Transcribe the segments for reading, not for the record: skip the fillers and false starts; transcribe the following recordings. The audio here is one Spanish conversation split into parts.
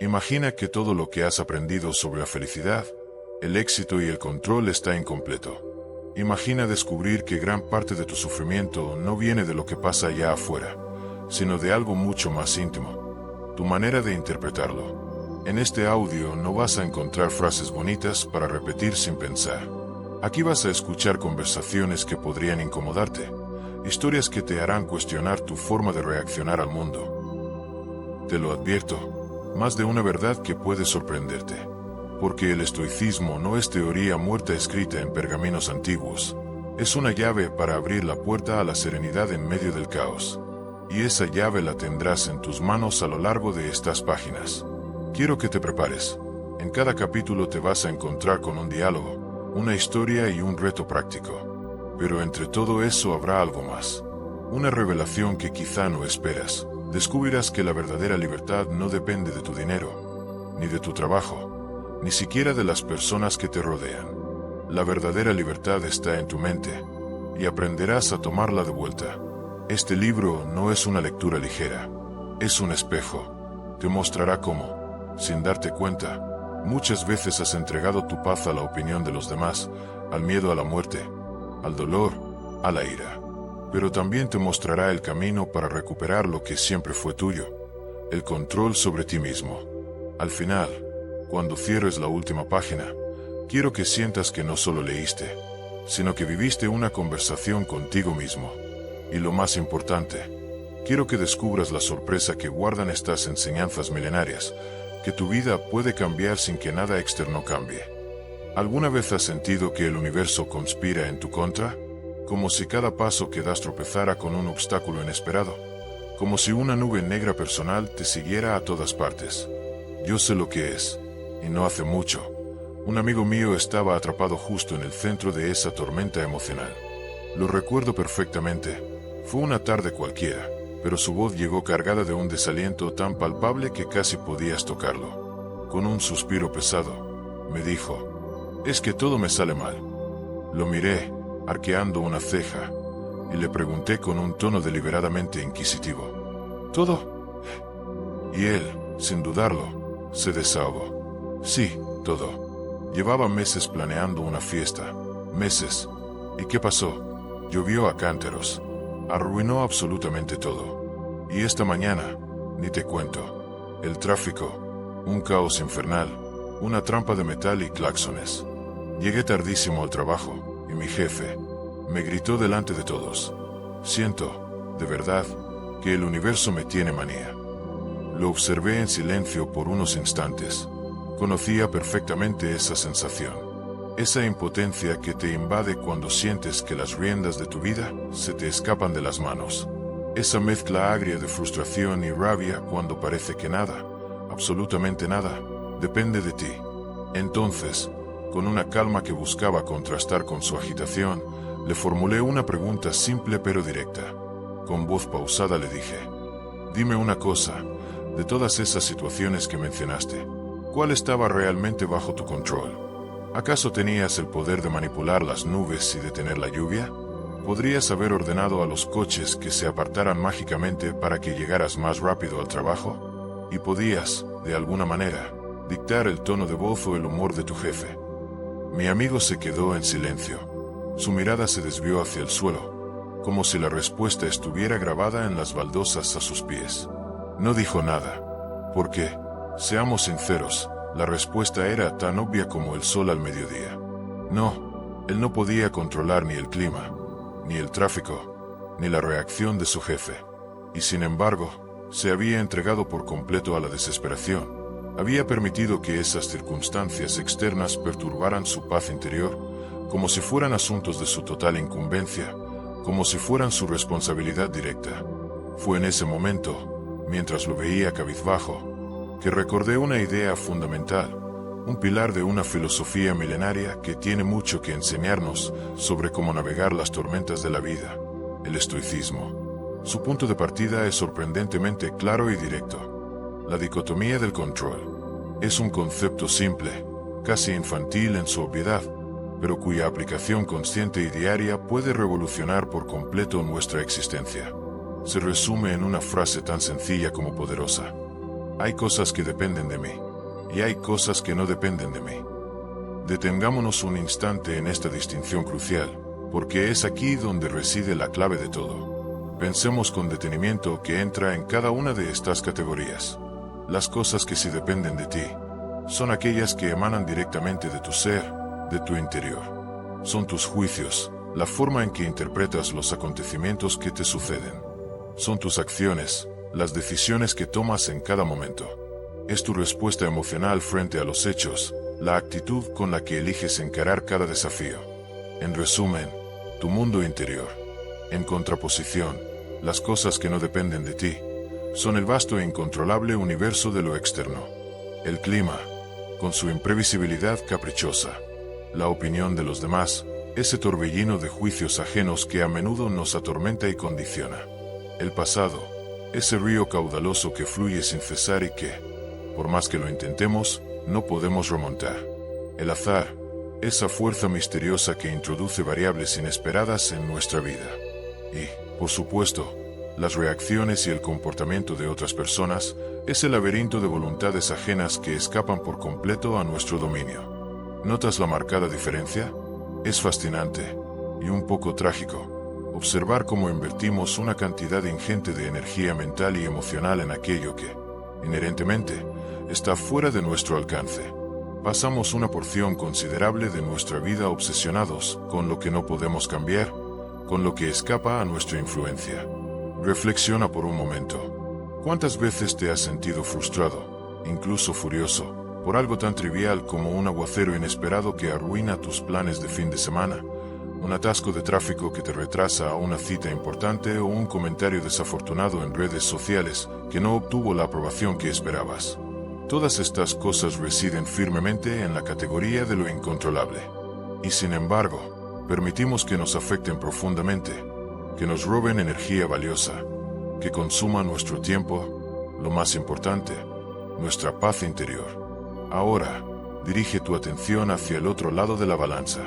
Imagina que todo lo que has aprendido sobre la felicidad, el éxito y el control está incompleto. Imagina descubrir que gran parte de tu sufrimiento no viene de lo que pasa allá afuera, sino de algo mucho más íntimo, tu manera de interpretarlo. En este audio no vas a encontrar frases bonitas para repetir sin pensar. Aquí vas a escuchar conversaciones que podrían incomodarte, historias que te harán cuestionar tu forma de reaccionar al mundo. Te lo advierto, más de una verdad que puede sorprenderte. Porque el estoicismo no es teoría muerta escrita en pergaminos antiguos. Es una llave para abrir la puerta a la serenidad en medio del caos. Y esa llave la tendrás en tus manos a lo largo de estas páginas. Quiero que te prepares. En cada capítulo te vas a encontrar con un diálogo, una historia y un reto práctico. Pero entre todo eso habrá algo más. Una revelación que quizá no esperas. Descubrirás que la verdadera libertad no depende de tu dinero, ni de tu trabajo, ni siquiera de las personas que te rodean. La verdadera libertad está en tu mente, y aprenderás a tomarla de vuelta. Este libro no es una lectura ligera, es un espejo. Te mostrará cómo, sin darte cuenta, muchas veces has entregado tu paz a la opinión de los demás, al miedo a la muerte, al dolor, a la ira. Pero también te mostrará el camino para recuperar lo que siempre fue tuyo, el control sobre ti mismo. Al final, cuando cierres la última página, quiero que sientas que no solo leíste, sino que viviste una conversación contigo mismo. Y lo más importante, quiero que descubras la sorpresa que guardan estas enseñanzas milenarias, que tu vida puede cambiar sin que nada externo cambie. ¿Alguna vez has sentido que el universo conspira en tu contra? Como si cada paso que das tropezara con un obstáculo inesperado. Como si una nube negra personal te siguiera a todas partes. Yo sé lo que es. Y no hace mucho, un amigo mío estaba atrapado justo en el centro de esa tormenta emocional. Lo recuerdo perfectamente. Fue una tarde cualquiera, pero su voz llegó cargada de un desaliento tan palpable que casi podías tocarlo. Con un suspiro pesado, me dijo: «Es que todo me sale mal». Lo miré, arqueando una ceja, y le pregunté con un tono deliberadamente inquisitivo: «¿Todo?» Y él, sin dudarlo, se desahogó. Sí, todo. Llevaba meses planeando una fiesta. Meses. ¿Y qué pasó? Llovió a cántaros. Arruinó absolutamente todo. Y esta mañana, ni te cuento. El tráfico. Un caos infernal. Una trampa de metal y claxones. Llegué tardísimo al trabajo, y mi jefe me gritó delante de todos: «Siento, de verdad, que el universo me tiene manía». Lo observé en silencio por unos instantes. Conocía perfectamente esa sensación, esa impotencia que te invade cuando sientes que las riendas de tu vida se te escapan de las manos. Esa mezcla agria de frustración y rabia cuando parece que nada, absolutamente nada, depende de ti. Entonces, con una calma que buscaba contrastar con su agitación, le formulé una pregunta simple pero directa. Con voz pausada le dije: «Dime una cosa, de todas esas situaciones que mencionaste, ¿cuál estaba realmente bajo tu control? ¿Acaso tenías el poder de manipular las nubes y detener la lluvia? ¿Podrías haber ordenado a los coches que se apartaran mágicamente para que llegaras más rápido al trabajo? ¿Y podías, de alguna manera, dictar el tono de voz o el humor de tu jefe?» Mi amigo se quedó en silencio. Su mirada se desvió hacia el suelo, como si la respuesta estuviera grabada en las baldosas a sus pies. No dijo nada, porque, seamos sinceros, la respuesta era tan obvia como el sol al mediodía. No, él no podía controlar ni el clima, ni el tráfico, ni la reacción de su jefe. Y sin embargo, se había entregado por completo a la desesperación. Había permitido que esas circunstancias externas perturbaran su paz interior, como si fueran asuntos de su total incumbencia, como si fueran su responsabilidad directa. Fue en ese momento, mientras lo veía cabizbajo, que recordé una idea fundamental, un pilar de una filosofía milenaria que tiene mucho que enseñarnos sobre cómo navegar las tormentas de la vida: el estoicismo. Su punto de partida es sorprendentemente claro y directo. La dicotomía del control. Es un concepto simple, casi infantil en su obviedad, pero cuya aplicación consciente y diaria puede revolucionar por completo nuestra existencia. Se resume en una frase tan sencilla como poderosa: Hay cosas que dependen de mí, y hay cosas que no dependen de mí. Detengámonos un instante en esta distinción crucial, porque es aquí donde reside la clave de todo. Pensemos con detenimiento que entra en cada una de estas categorías. Las cosas que sí dependen de ti, son aquellas que emanan directamente de tu ser, de tu interior. Son tus juicios, la forma en que interpretas los acontecimientos que te suceden. Son tus acciones, las decisiones que tomas en cada momento. Es tu respuesta emocional frente a los hechos, la actitud con la que eliges encarar cada desafío. En resumen, tu mundo interior. En contraposición, las cosas que no dependen de ti, son el vasto e incontrolable universo de lo externo. El clima, con su imprevisibilidad caprichosa. La opinión de los demás, ese torbellino de juicios ajenos que a menudo nos atormenta y condiciona. El pasado, ese río caudaloso que fluye sin cesar y que, por más que lo intentemos, no podemos remontar. El azar, esa fuerza misteriosa que introduce variables inesperadas en nuestra vida. Y, por supuesto, las reacciones y el comportamiento de otras personas, ese laberinto de voluntades ajenas que escapan por completo a nuestro dominio. ¿Notas la marcada diferencia? Es fascinante, y un poco trágico, observar cómo invertimos una cantidad ingente de energía mental y emocional en aquello que, inherentemente, está fuera de nuestro alcance. Pasamos una porción considerable de nuestra vida obsesionados con lo que no podemos cambiar, con lo que escapa a nuestra influencia. Reflexiona por un momento. ¿Cuántas veces te has sentido frustrado, incluso furioso, por algo tan trivial como un aguacero inesperado que arruina tus planes de fin de semana, un atasco de tráfico que te retrasa a una cita importante o un comentario desafortunado en redes sociales que no obtuvo la aprobación que esperabas? Todas estas cosas residen firmemente en la categoría de lo incontrolable. Y sin embargo, permitimos que nos afecten profundamente, que nos roben energía valiosa, que consuman nuestro tiempo, lo más importante, nuestra paz interior. Ahora, dirige tu atención hacia el otro lado de la balanza.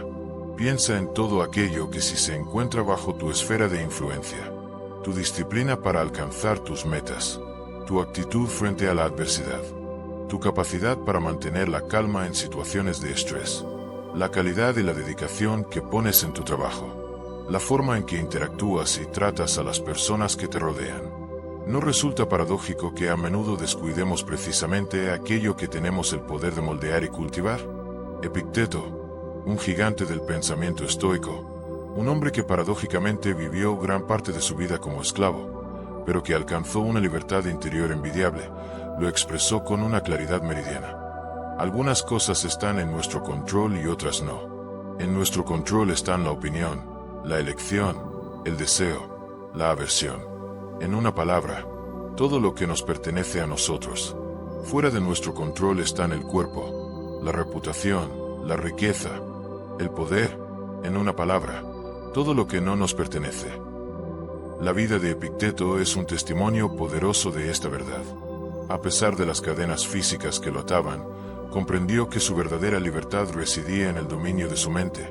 Piensa en todo aquello que sí se encuentra bajo tu esfera de influencia. Tu disciplina para alcanzar tus metas, tu actitud frente a la adversidad, tu capacidad para mantener la calma en situaciones de estrés, la calidad y la dedicación que pones en tu trabajo, la forma en que interactúas y tratas a las personas que te rodean. ¿No resulta paradójico que a menudo descuidemos precisamente aquello que tenemos el poder de moldear y cultivar? Epicteto, un gigante del pensamiento estoico, un hombre que paradójicamente vivió gran parte de su vida como esclavo, pero que alcanzó una libertad interior envidiable, lo expresó con una claridad meridiana. Algunas cosas están en nuestro control y otras no. En nuestro control están la opinión, la elección, el deseo, la aversión. En una palabra, todo lo que nos pertenece a nosotros. Fuera de nuestro control están el cuerpo, la reputación, la riqueza, el poder, en una palabra, todo lo que no nos pertenece. La vida de Epicteto es un testimonio poderoso de esta verdad. A pesar de las cadenas físicas que lo ataban, comprendió que su verdadera libertad residía en el dominio de su mente,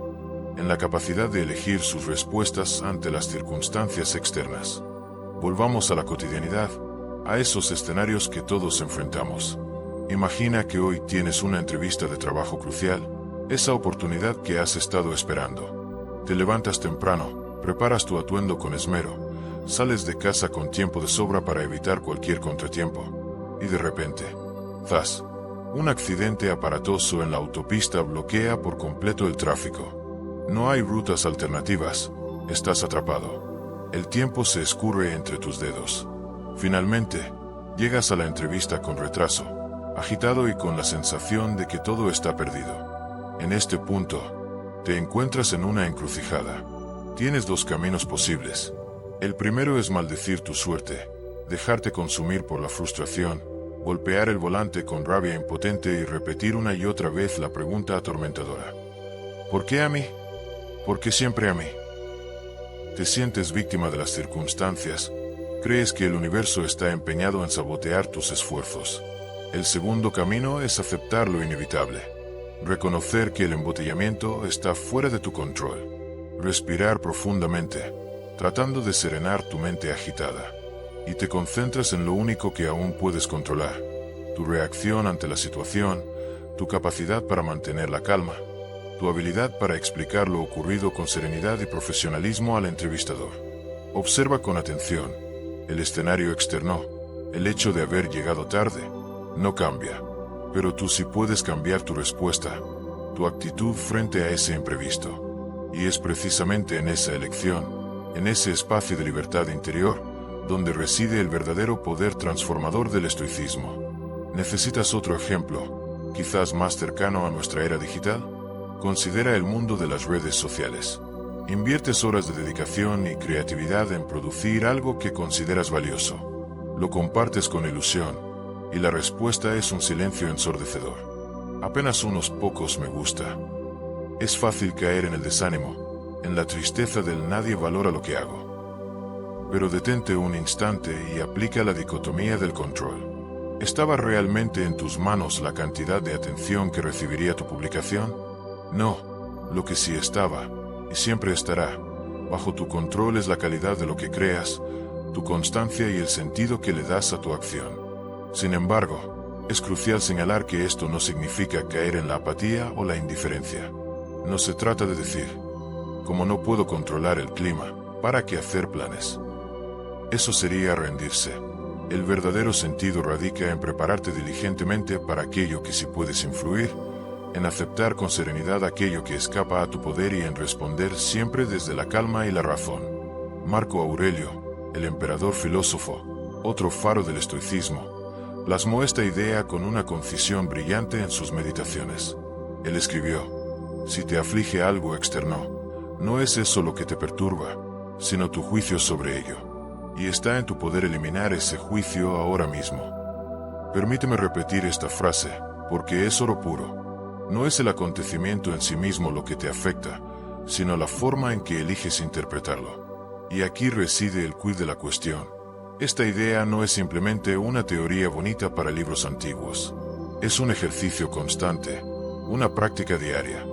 en la capacidad de elegir sus respuestas ante las circunstancias externas. Volvamos a la cotidianidad, a esos escenarios que todos enfrentamos. Imagina que hoy tienes una entrevista de trabajo crucial, esa oportunidad que has estado esperando. Te levantas temprano, preparas tu atuendo con esmero, sales de casa con tiempo de sobra para evitar cualquier contratiempo. Y de repente, ¡zas!, un accidente aparatoso en la autopista bloquea por completo el tráfico. No hay rutas alternativas, estás atrapado. El tiempo se escurre entre tus dedos. Finalmente, llegas a la entrevista con retraso, agitado y con la sensación de que todo está perdido. En este punto, te encuentras en una encrucijada. Tienes dos caminos posibles. El primero es maldecir tu suerte, dejarte consumir por la frustración, golpear el volante con rabia impotente y repetir una y otra vez la pregunta atormentadora. ¿Por qué a mí? ¿Por qué siempre a mí? Te sientes víctima de las circunstancias, crees que el universo está empeñado en sabotear tus esfuerzos. El segundo camino es aceptar lo inevitable, reconocer que el embotellamiento está fuera de tu control, respirar profundamente, tratando de serenar tu mente agitada. Y te concentras en lo único que aún puedes controlar, tu reacción ante la situación, tu capacidad para mantener la calma, tu habilidad para explicar lo ocurrido con serenidad y profesionalismo al entrevistador. Observa con atención. El escenario externo, el hecho de haber llegado tarde, no cambia. Pero tú sí puedes cambiar tu respuesta, tu actitud frente a ese imprevisto. Y es precisamente en esa elección, en ese espacio de libertad interior, donde reside el verdadero poder transformador del estoicismo. ¿Necesitas otro ejemplo, quizás más cercano a nuestra era digital? Considera el mundo de las redes sociales. Inviertes horas de dedicación y creatividad en producir algo que consideras valioso. Lo compartes con ilusión, y la respuesta es un silencio ensordecedor. Apenas unos pocos me gusta. Es fácil caer en el desánimo, en la tristeza del nadie valora lo que hago. Pero detente un instante y aplica la dicotomía del control. ¿Estaba realmente en tus manos la cantidad de atención que recibiría tu publicación? No, lo que sí estaba, y siempre estará, bajo tu control es la calidad de lo que creas, tu constancia y el sentido que le das a tu acción. Sin embargo, es crucial señalar que esto no significa caer en la apatía o la indiferencia. No se trata de decir, como no puedo controlar el clima, ¿para qué hacer planes? Eso sería rendirse. El verdadero sentido radica en prepararte diligentemente para aquello que sí puedes influir, en aceptar con serenidad aquello que escapa a tu poder y en responder siempre desde la calma y la razón. Marco Aurelio, el emperador filósofo, otro faro del estoicismo, plasmó esta idea con una concisión brillante en sus meditaciones. Él escribió: si te aflige algo externo, no es eso lo que te perturba, sino tu juicio sobre ello, y está en tu poder eliminar ese juicio ahora mismo. Permíteme repetir esta frase, porque es oro puro. No es el acontecimiento en sí mismo lo que te afecta, sino la forma en que eliges interpretarlo. Y aquí reside el quid de la cuestión. Esta idea no es simplemente una teoría bonita para libros antiguos. Es un ejercicio constante, una práctica diaria.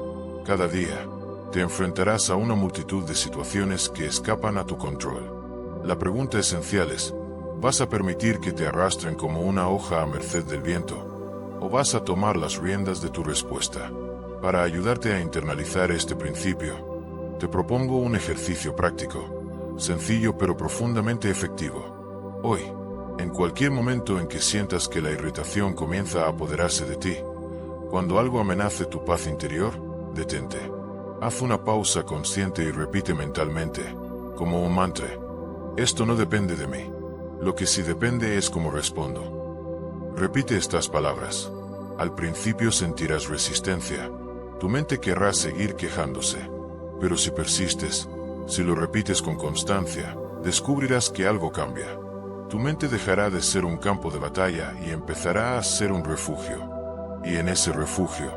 Cada día, te enfrentarás a una multitud de situaciones que escapan a tu control. La pregunta esencial es, ¿vas a permitir que te arrastren como una hoja a merced del viento? ¿O vas a tomar las riendas de tu respuesta? Para ayudarte a internalizar este principio, te propongo un ejercicio práctico, sencillo pero profundamente efectivo. Hoy, en cualquier momento en que sientas que la irritación comienza a apoderarse de ti, cuando algo amenace tu paz interior, detente. Haz una pausa consciente y repite mentalmente, como un mantra: esto no depende de mí. Lo que sí depende es cómo respondo. Repite estas palabras. Al principio sentirás resistencia. Tu mente querrá seguir quejándose. Pero si persistes, si lo repites con constancia, descubrirás que algo cambia. Tu mente dejará de ser un campo de batalla y empezará a ser un refugio. Y en ese refugio,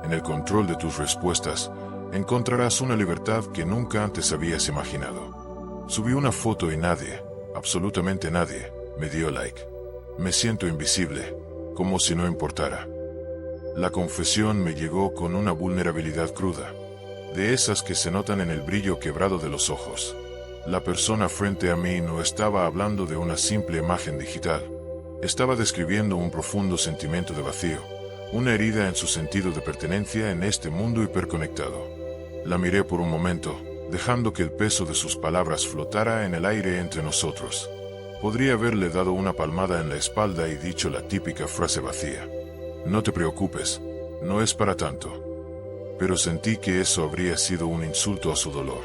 en el control de tus respuestas, encontrarás una libertad que nunca antes habías imaginado. Subí una foto y nadie, absolutamente nadie, me dio like. Me siento invisible, como si no importara. La confesión me llegó con una vulnerabilidad cruda, de esas que se notan en el brillo quebrado de los ojos. La persona frente a mí no estaba hablando de una simple imagen digital, estaba describiendo un profundo sentimiento de vacío, una herida en su sentido de pertenencia en este mundo hiperconectado. La miré por un momento, dejando que el peso de sus palabras flotara en el aire entre nosotros. Podría haberle dado una palmada en la espalda y dicho la típica frase vacía: no te preocupes, no es para tanto. Pero sentí que eso habría sido un insulto a su dolor.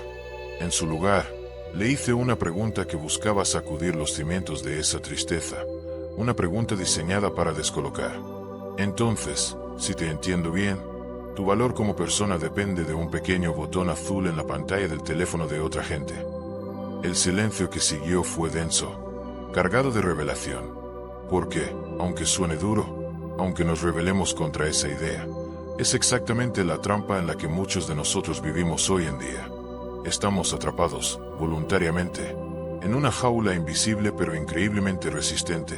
En su lugar, le hice una pregunta que buscaba sacudir los cimientos de esa tristeza, una pregunta diseñada para descolocar. Entonces, si te entiendo bien, tu valor como persona depende de un pequeño botón azul en la pantalla del teléfono de otra gente. El silencio que siguió fue denso, cargado de revelación, porque, aunque suene duro, aunque nos rebelemos contra esa idea, es exactamente la trampa en la que muchos de nosotros vivimos hoy en día. Estamos atrapados, voluntariamente, en una jaula invisible pero increíblemente resistente,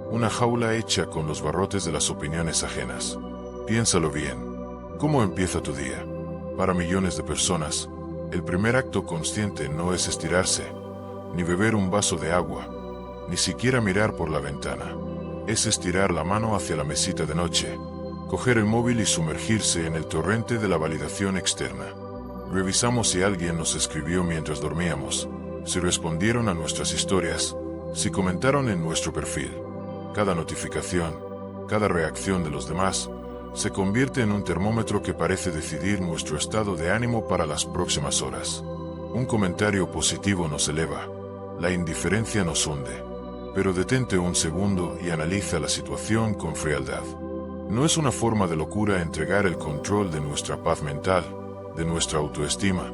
una jaula hecha con los barrotes de las opiniones ajenas. Piénsalo bien. ¿Cómo empieza tu día? Para millones de personas, el primer acto consciente no es estirarse, ni beber un vaso de agua, ni siquiera mirar por la ventana. Es estirar la mano hacia la mesita de noche, coger el móvil y sumergirse en el torrente de la validación externa. Revisamos si alguien nos escribió mientras dormíamos, si respondieron a nuestras historias, si comentaron en nuestro perfil. Cada notificación, cada reacción de los demás, se convierte en un termómetro que parece decidir nuestro estado de ánimo para las próximas horas. Un comentario positivo nos eleva, la indiferencia nos hunde. Pero detente un segundo y analiza la situación con frialdad. No es una forma de locura entregar el control de nuestra paz mental, de nuestra autoestima,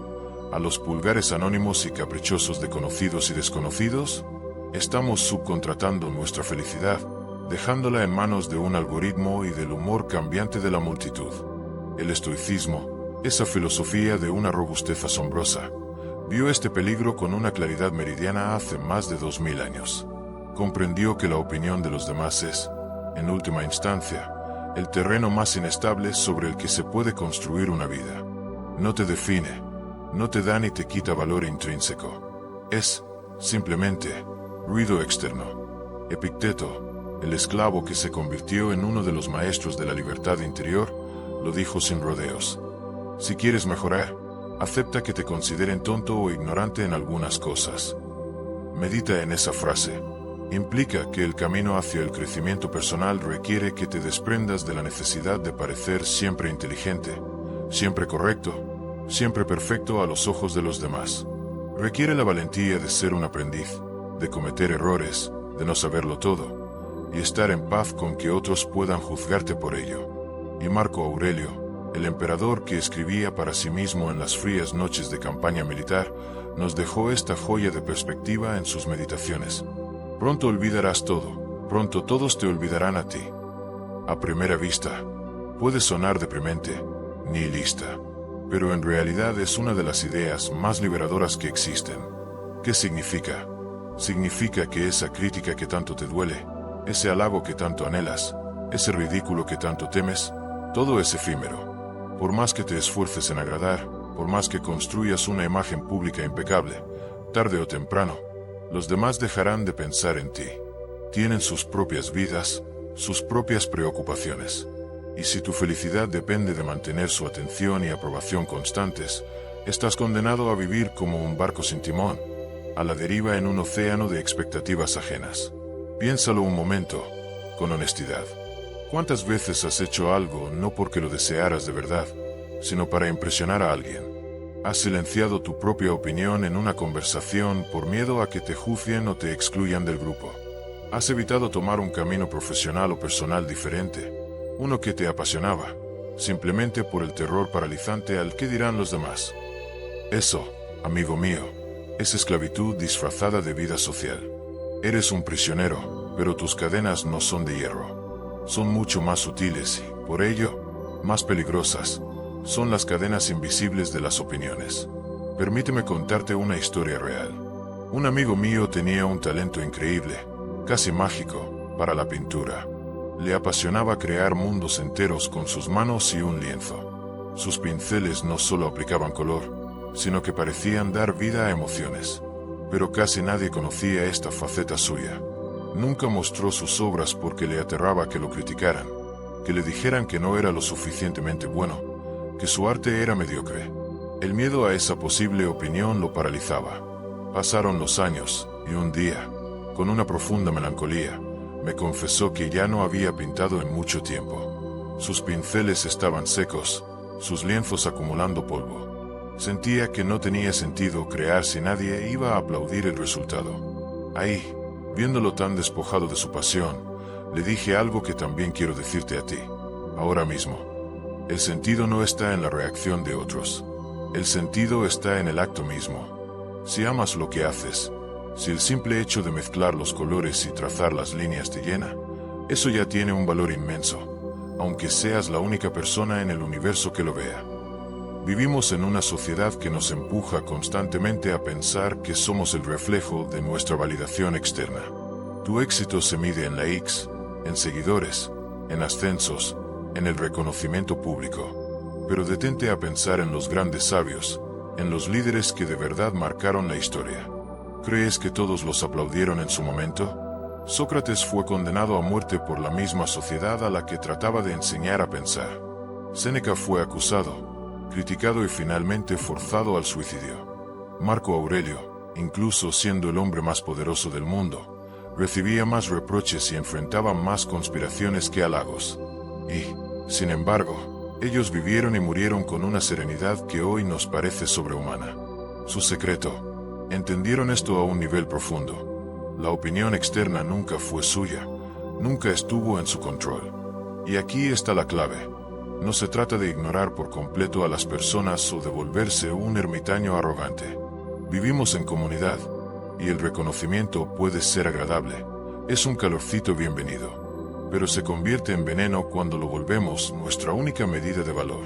a los pulgares anónimos y caprichosos de conocidos y desconocidos. Estamos subcontratando nuestra felicidad, dejándola en manos de un algoritmo y del humor cambiante de la multitud. El estoicismo, esa filosofía de una robustez asombrosa, vio este peligro con una claridad meridiana hace más de 2000 años. Comprendió que la opinión de los demás es, en última instancia, el terreno más inestable sobre el que se puede construir una vida. No te define, no te da ni te quita valor intrínseco. Es, simplemente, ruido externo. Epicteto, el esclavo que se convirtió en uno de los maestros de la libertad interior, lo dijo sin rodeos. Si quieres mejorar, acepta que te consideren tonto o ignorante en algunas cosas. Medita en esa frase. Implica que el camino hacia el crecimiento personal requiere que te desprendas de la necesidad de parecer siempre inteligente, siempre correcto, siempre perfecto a los ojos de los demás. Requiere la valentía de ser un aprendiz, de cometer errores, de no saberlo todo, y estar en paz con que otros puedan juzgarte por ello. Y Marco Aurelio, el emperador que escribía para sí mismo en las frías noches de campaña militar, nos dejó esta joya de perspectiva en sus meditaciones. Pronto olvidarás todo, pronto todos te olvidarán a ti. A primera vista, puede sonar deprimente, nihilista, pero en realidad es una de las ideas más liberadoras que existen. ¿Qué significa? Significa que esa crítica que tanto te duele, ese halago que tanto anhelas, ese ridículo que tanto temes, todo es efímero. Por más que te esfuerces en agradar, por más que construyas una imagen pública impecable, tarde o temprano, los demás dejarán de pensar en ti. Tienen sus propias vidas, sus propias preocupaciones. Y si tu felicidad depende de mantener su atención y aprobación constantes, estás condenado a vivir como un barco sin timón, a la deriva en un océano de expectativas ajenas. Piénsalo un momento, con honestidad. ¿Cuántas veces has hecho algo no porque lo desearas de verdad, sino para impresionar a alguien? ¿Has silenciado tu propia opinión en una conversación por miedo a que te juzguen o te excluyan del grupo? ¿Has evitado tomar un camino profesional o personal diferente, uno que te apasionaba, simplemente por el terror paralizante al qué dirán los demás? Eso, amigo mío, es esclavitud disfrazada de vida social. Eres un prisionero, pero tus cadenas no son de hierro. Son mucho más sutiles y, por ello, más peligrosas. Son las cadenas invisibles de las opiniones. Permíteme contarte una historia real. Un amigo mío tenía un talento increíble, casi mágico, para la pintura. Le apasionaba crear mundos enteros con sus manos y un lienzo. Sus pinceles no solo aplicaban color, sino que parecían dar vida a emociones. Pero casi nadie conocía esta faceta suya. Nunca mostró sus obras porque le aterraba que lo criticaran, que le dijeran que no era lo suficientemente bueno, que su arte era mediocre. El miedo a esa posible opinión lo paralizaba. Pasaron los años, y un día, con una profunda melancolía, me confesó que ya no había pintado en mucho tiempo. Sus pinceles estaban secos, sus lienzos acumulando polvo. Sentía que no tenía sentido crear si nadie iba a aplaudir el resultado. Ahí, viéndolo tan despojado de su pasión, le dije algo que también quiero decirte a ti, ahora mismo. El sentido no está en la reacción de otros. El sentido está en el acto mismo. Si amas lo que haces, si el simple hecho de mezclar los colores y trazar las líneas te llena, eso ya tiene un valor inmenso, aunque seas la única persona en el universo que lo vea. Vivimos en una sociedad que nos empuja constantemente a pensar que somos el reflejo de nuestra validación externa. Tu éxito se mide en likes, en seguidores, en ascensos, en el reconocimiento público. Pero detente a pensar en los grandes sabios, en los líderes que de verdad marcaron la historia. ¿Crees que todos los aplaudieron en su momento? Sócrates fue condenado a muerte por la misma sociedad a la que trataba de enseñar a pensar. Séneca fue acusado, criticado y finalmente forzado al suicidio. Marco Aurelio, incluso siendo el hombre más poderoso del mundo, recibía más reproches y enfrentaba más conspiraciones que halagos. Y, sin embargo, ellos vivieron y murieron con una serenidad que hoy nos parece sobrehumana. Su secreto: entendieron esto a un nivel profundo. La opinión externa nunca fue suya, nunca estuvo en su control. Y aquí está la clave. No se trata de ignorar por completo a las personas o de volverse un ermitaño arrogante. Vivimos en comunidad, y el reconocimiento puede ser agradable. Es un calorcito bienvenido. Pero se convierte en veneno cuando lo volvemos nuestra única medida de valor.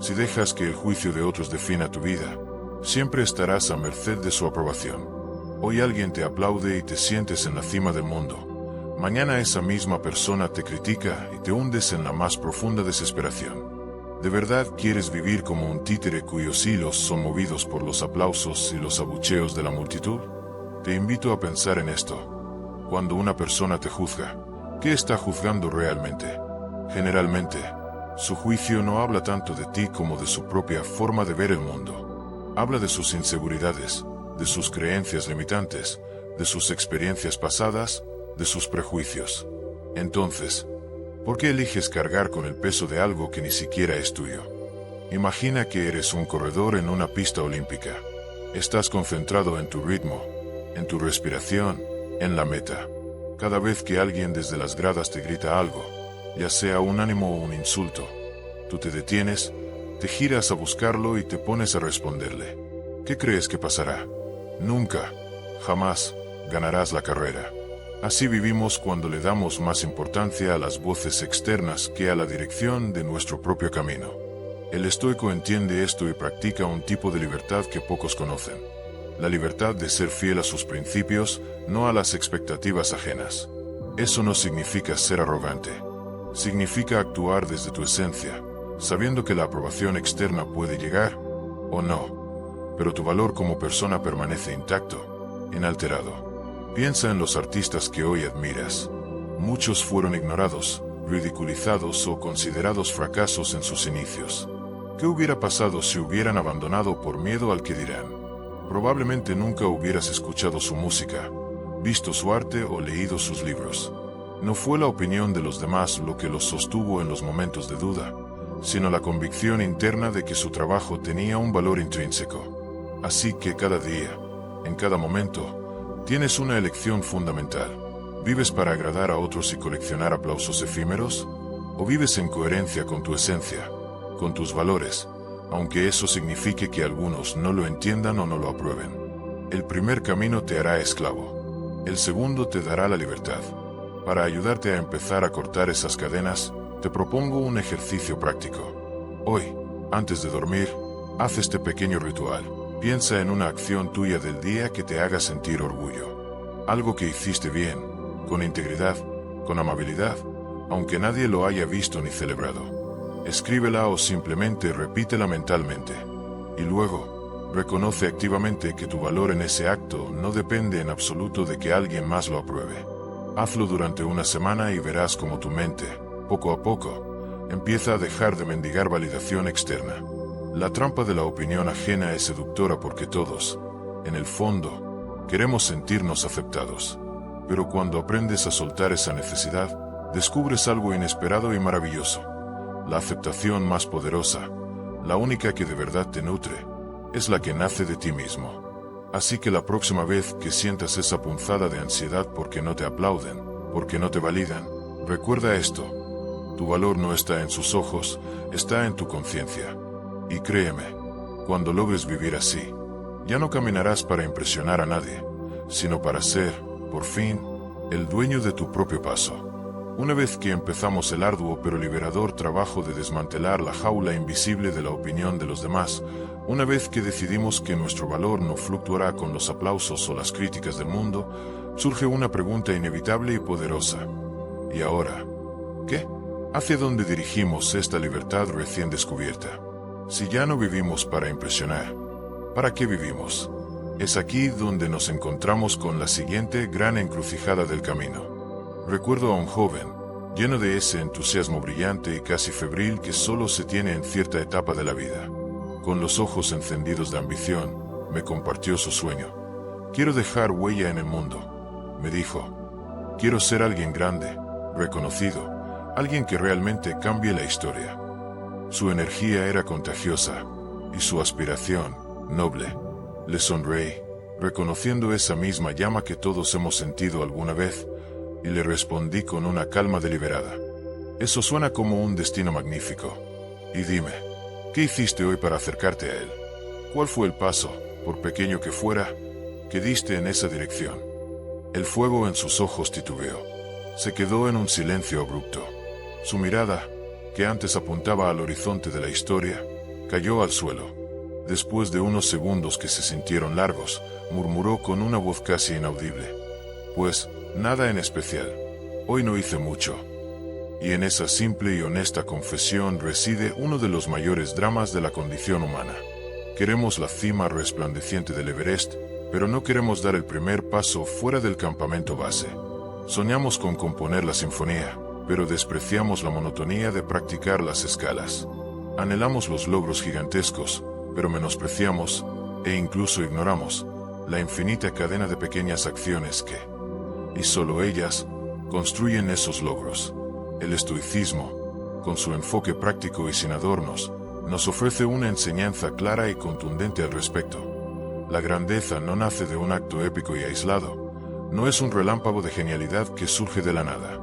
Si dejas que el juicio de otros defina tu vida, siempre estarás a merced de su aprobación. Hoy alguien te aplaude y te sientes en la cima del mundo. Mañana esa misma persona te critica y te hundes en la más profunda desesperación. ¿De verdad quieres vivir como un títere cuyos hilos son movidos por los aplausos y los abucheos de la multitud? Te invito a pensar en esto. Cuando una persona te juzga, ¿qué está juzgando realmente? Generalmente, su juicio no habla tanto de ti como de su propia forma de ver el mundo. Habla de sus inseguridades, de sus creencias limitantes, de sus experiencias pasadas, de sus prejuicios. Entonces, ¿por qué eliges cargar con el peso de algo que ni siquiera es tuyo? Imagina que eres un corredor en una pista olímpica. Estás concentrado en tu ritmo, en tu respiración, en la meta. Cada vez que alguien desde las gradas te grita algo, ya sea un ánimo o un insulto, tú te detienes, te giras a buscarlo y te pones a responderle. ¿Qué crees que pasará? Nunca, jamás, ganarás la carrera. Así vivimos cuando le damos más importancia a las voces externas que a la dirección de nuestro propio camino. El estoico entiende esto y practica un tipo de libertad que pocos conocen. La libertad de ser fiel a sus principios, no a las expectativas ajenas. Eso no significa ser arrogante. Significa actuar desde tu esencia, sabiendo que la aprobación externa puede llegar, o no. Pero tu valor como persona permanece intacto, inalterado. Piensa en los artistas que hoy admiras. Muchos fueron ignorados, ridiculizados o considerados fracasos en sus inicios. ¿Qué hubiera pasado si hubieran abandonado por miedo al que dirán? Probablemente nunca hubieras escuchado su música, visto su arte o leído sus libros. No fue la opinión de los demás lo que los sostuvo en los momentos de duda, sino la convicción interna de que su trabajo tenía un valor intrínseco. Así que cada día, en cada momento, tienes una elección fundamental. ¿Vives para agradar a otros y coleccionar aplausos efímeros? ¿O vives en coherencia con tu esencia, con tus valores, aunque eso signifique que algunos no lo entiendan o no lo aprueben? El primer camino te hará esclavo. El segundo te dará la libertad. Para ayudarte a empezar a cortar esas cadenas, te propongo un ejercicio práctico. Hoy, antes de dormir, haz este pequeño ritual. Piensa en una acción tuya del día que te haga sentir orgullo. Algo que hiciste bien, con integridad, con amabilidad, aunque nadie lo haya visto ni celebrado. Escríbela o simplemente repítela mentalmente. Y luego, reconoce activamente que tu valor en ese acto no depende en absoluto de que alguien más lo apruebe. Hazlo durante una semana y verás cómo tu mente, poco a poco, empieza a dejar de mendigar validación externa. La trampa de la opinión ajena es seductora porque todos, en el fondo, queremos sentirnos aceptados. Pero cuando aprendes a soltar esa necesidad, descubres algo inesperado y maravilloso. La aceptación más poderosa, la única que de verdad te nutre, es la que nace de ti mismo. Así que la próxima vez que sientas esa punzada de ansiedad porque no te aplauden, porque no te validan, recuerda esto. Tu valor no está en sus ojos, está en tu conciencia. Y créeme, cuando logres vivir así, ya no caminarás para impresionar a nadie, sino para ser, por fin, el dueño de tu propio paso. Una vez que empezamos el arduo pero liberador trabajo de desmantelar la jaula invisible de la opinión de los demás, una vez que decidimos que nuestro valor no fluctuará con los aplausos o las críticas del mundo, surge una pregunta inevitable y poderosa. ¿Y ahora? ¿Qué? ¿Hacia dónde dirigimos esta libertad recién descubierta? Si ya no vivimos para impresionar, ¿para qué vivimos? Es aquí donde nos encontramos con la siguiente gran encrucijada del camino. Recuerdo a un joven, lleno de ese entusiasmo brillante y casi febril que solo se tiene en cierta etapa de la vida. Con los ojos encendidos de ambición, me compartió su sueño. Quiero dejar huella en el mundo, me dijo. Quiero ser alguien grande, reconocido, alguien que realmente cambie la historia. Su energía era contagiosa, y su aspiración, noble. Le sonreí, reconociendo esa misma llama que todos hemos sentido alguna vez, y le respondí con una calma deliberada. Eso suena como un destino magnífico. Y dime, ¿qué hiciste hoy para acercarte a él? ¿Cuál fue el paso, por pequeño que fuera, que diste en esa dirección? El fuego en sus ojos titubeó. Se quedó en un silencio abrupto. Su mirada, que antes apuntaba al horizonte de la historia, cayó al suelo. Después de unos segundos que se sintieron largos, murmuró con una voz casi inaudible. Pues, nada en especial. Hoy no hice mucho. Y en esa simple y honesta confesión reside uno de los mayores dramas de la condición humana. Queremos la cima resplandeciente del Everest, pero no queremos dar el primer paso fuera del campamento base. Soñamos con componer la sinfonía, pero despreciamos la monotonía de practicar las escalas. Anhelamos los logros gigantescos, pero menospreciamos, e incluso ignoramos, la infinita cadena de pequeñas acciones que, y solo ellas, construyen esos logros. El estoicismo, con su enfoque práctico y sin adornos, nos ofrece una enseñanza clara y contundente al respecto. La grandeza no nace de un acto épico y aislado, no es un relámpago de genialidad que surge de la nada.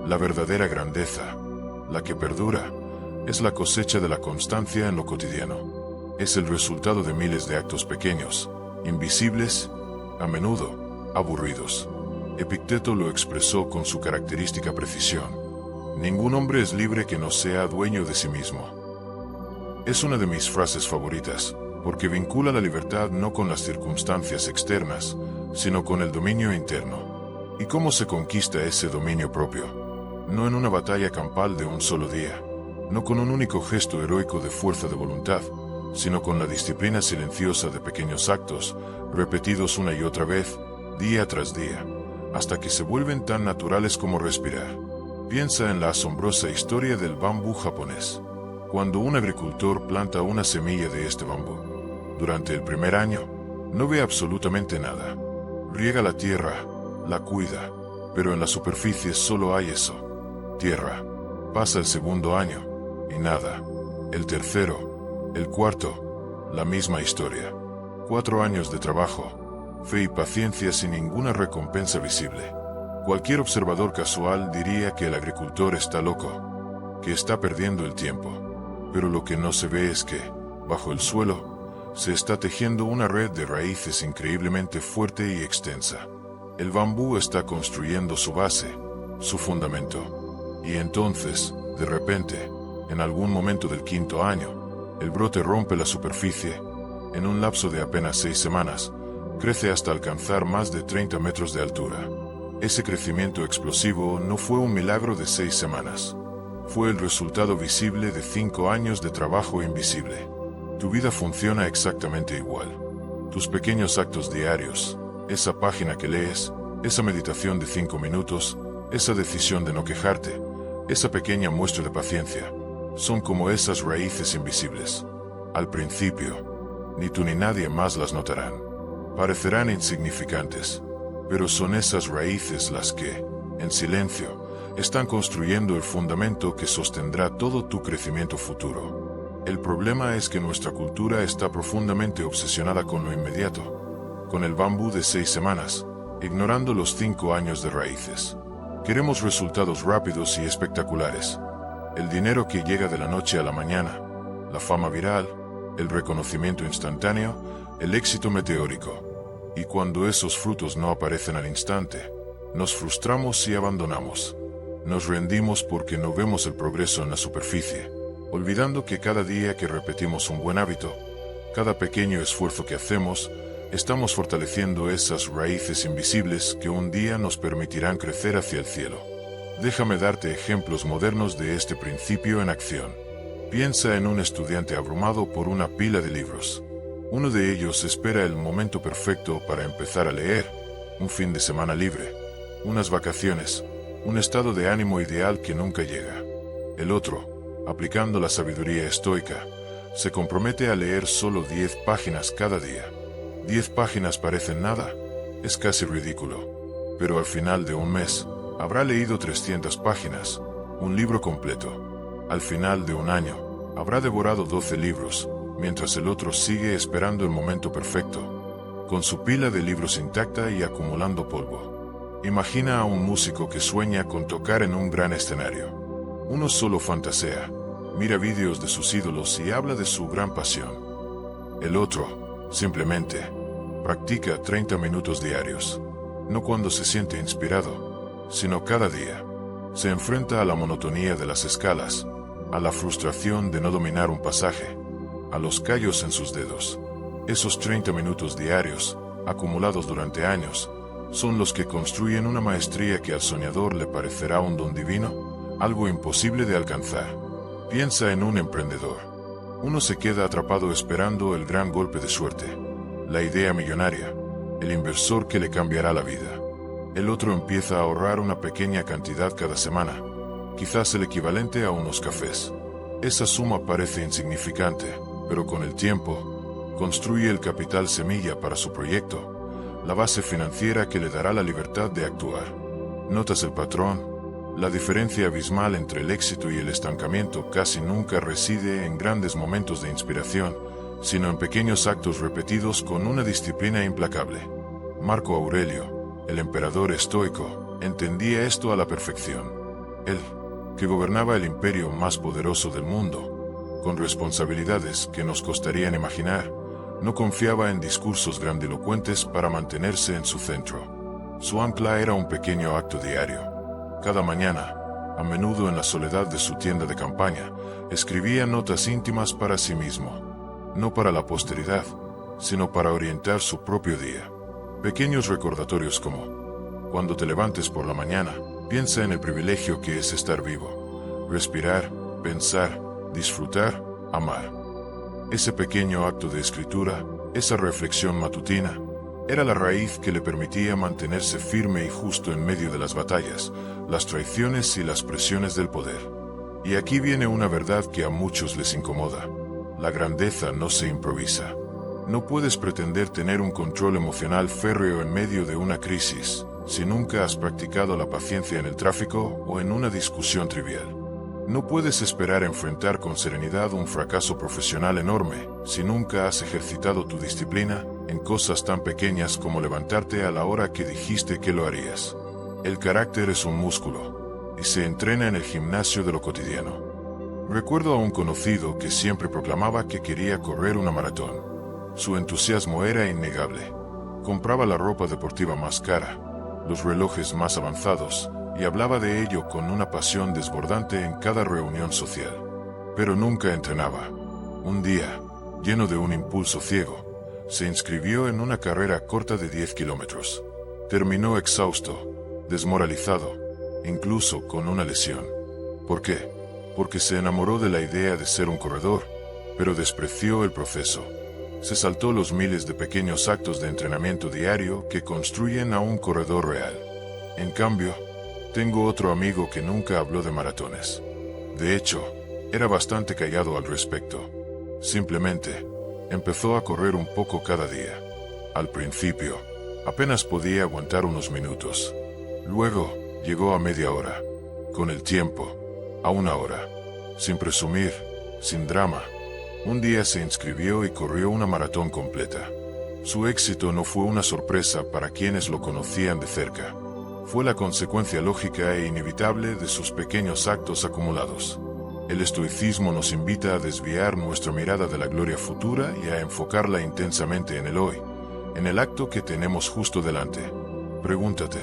La verdadera grandeza, la que perdura, es la cosecha de la constancia en lo cotidiano. Es el resultado de miles de actos pequeños, invisibles, a menudo, aburridos. Epicteto lo expresó con su característica precisión. Ningún hombre es libre que no sea dueño de sí mismo. Es una de mis frases favoritas, porque vincula la libertad no con las circunstancias externas, sino con el dominio interno. ¿Y cómo se conquista ese dominio propio? No en una batalla campal de un solo día, no con un único gesto heroico de fuerza de voluntad, sino con la disciplina silenciosa de pequeños actos, repetidos una y otra vez, día tras día, hasta que se vuelven tan naturales como respirar. Piensa en la asombrosa historia del bambú japonés. Cuando un agricultor planta una semilla de este bambú, durante el primer año, no ve absolutamente nada. Riega la tierra, la cuida, pero en la superficie solo hay eso, tierra. Pasa el segundo año, y nada. El tercero, el cuarto, la misma historia. 4 años de trabajo, fe y paciencia sin ninguna recompensa visible. Cualquier observador casual diría que el agricultor está loco, que está perdiendo el tiempo. Pero lo que no se ve es que, bajo el suelo, se está tejiendo una red de raíces increíblemente fuerte y extensa. El bambú está construyendo su base, su fundamento. Y entonces, de repente, en algún momento del 5.º año, el brote rompe la superficie. En un lapso de apenas 6 semanas, crece hasta alcanzar más de 30 metros de altura. Ese crecimiento explosivo no fue un milagro de 6 semanas. Fue el resultado visible de 5 años de trabajo invisible. Tu vida funciona exactamente igual. Tus pequeños actos diarios, esa página que lees, esa meditación de 5 minutos, esa decisión de no quejarte, esa pequeña muestra de paciencia, son como esas raíces invisibles. Al principio, ni tú ni nadie más las notarán. Parecerán insignificantes, pero son esas raíces las que, en silencio, están construyendo el fundamento que sostendrá todo tu crecimiento futuro. El problema es que nuestra cultura está profundamente obsesionada con lo inmediato, con el bambú de 6 semanas, ignorando los 5 años de raíces. Queremos resultados rápidos y espectaculares. El dinero que llega de la noche a la mañana, la fama viral, el reconocimiento instantáneo, el éxito meteórico. Y cuando esos frutos no aparecen al instante, nos frustramos y abandonamos. Nos rendimos porque no vemos el progreso en la superficie, olvidando que cada día que repetimos un buen hábito, cada pequeño esfuerzo que hacemos, estamos fortaleciendo esas raíces invisibles que un día nos permitirán crecer hacia el cielo. Déjame darte ejemplos modernos de este principio en acción. Piensa en un estudiante abrumado por una pila de libros. Uno de ellos espera el momento perfecto para empezar a leer, un fin de semana libre, unas vacaciones, un estado de ánimo ideal que nunca llega. El otro, aplicando la sabiduría estoica, se compromete a leer solo 10 páginas cada día. 10 páginas parecen nada, es casi ridículo. Pero al final de un mes, habrá leído 300 páginas, un libro completo. Al final de un año, habrá devorado 12 libros, mientras el otro sigue esperando el momento perfecto, con su pila de libros intacta y acumulando polvo. Imagina a un músico que sueña con tocar en un gran escenario. Uno solo fantasea, mira vídeos de sus ídolos y habla de su gran pasión. El otro, simplemente, practica 30 minutos diarios, no cuando se siente inspirado, sino cada día. Se enfrenta a la monotonía de las escalas, a la frustración de no dominar un pasaje, a los callos en sus dedos. Esos 30 minutos diarios, acumulados durante años, son los que construyen una maestría que al soñador le parecerá un don divino, algo imposible de alcanzar. Piensa en un emprendedor. Uno se queda atrapado esperando el gran golpe de suerte, la idea millonaria, el inversor que le cambiará la vida. El otro empieza a ahorrar una pequeña cantidad cada semana, quizás el equivalente a unos cafés. Esa suma parece insignificante, pero con el tiempo, construye el capital semilla para su proyecto, la base financiera que le dará la libertad de actuar. ¿Notas el patrón? La diferencia abismal entre el éxito y el estancamiento casi nunca reside en grandes momentos de inspiración, sino en pequeños actos repetidos con una disciplina implacable. Marco Aurelio, el emperador estoico, entendía esto a la perfección. Él, que gobernaba el imperio más poderoso del mundo, con responsabilidades que nos costarían imaginar, no confiaba en discursos grandilocuentes para mantenerse en su centro. Su ancla era un pequeño acto diario. Cada mañana, a menudo en la soledad de su tienda de campaña, escribía notas íntimas para sí mismo, no para la posteridad, sino para orientar su propio día. Pequeños recordatorios como: cuando te levantes por la mañana, piensa en el privilegio que es estar vivo, respirar, pensar, disfrutar, amar. Ese pequeño acto de escritura, esa reflexión matutina, era la raíz que le permitía mantenerse firme y justo en medio de las batallas, las traiciones y las presiones del poder. Y aquí viene una verdad que a muchos les incomoda: la grandeza no se improvisa. No puedes pretender tener un control emocional férreo en medio de una crisis, si nunca has practicado la paciencia en el tráfico o en una discusión trivial. No puedes esperar enfrentar con serenidad un fracaso profesional enorme, si nunca has ejercitado tu disciplina en cosas tan pequeñas como levantarte a la hora que dijiste que lo harías. El carácter es un músculo, y se entrena en el gimnasio de lo cotidiano. Recuerdo a un conocido que siempre proclamaba que quería correr una maratón. Su entusiasmo era innegable. Compraba la ropa deportiva más cara, los relojes más avanzados, y hablaba de ello con una pasión desbordante en cada reunión social. Pero nunca entrenaba. Un día, lleno de un impulso ciego, se inscribió en una carrera corta de 10 kilómetros. Terminó exhausto, desmoralizado, incluso con una lesión. ¿Por qué? Porque se enamoró de la idea de ser un corredor, pero despreció el proceso. Se saltó los miles de pequeños actos de entrenamiento diario que construyen a un corredor real. En cambio, tengo otro amigo que nunca habló de maratones. De hecho, era bastante callado al respecto. Simplemente, empezó a correr un poco cada día. Al principio, apenas podía aguantar unos minutos. Luego, llegó a media hora. Con el tiempo, a una hora. Sin presumir, sin drama. Un día se inscribió y corrió una maratón completa. Su éxito no fue una sorpresa para quienes lo conocían de cerca. Fue la consecuencia lógica e inevitable de sus pequeños actos acumulados. El estoicismo nos invita a desviar nuestra mirada de la gloria futura y a enfocarla intensamente en el hoy, en el acto que tenemos justo delante. Pregúntate,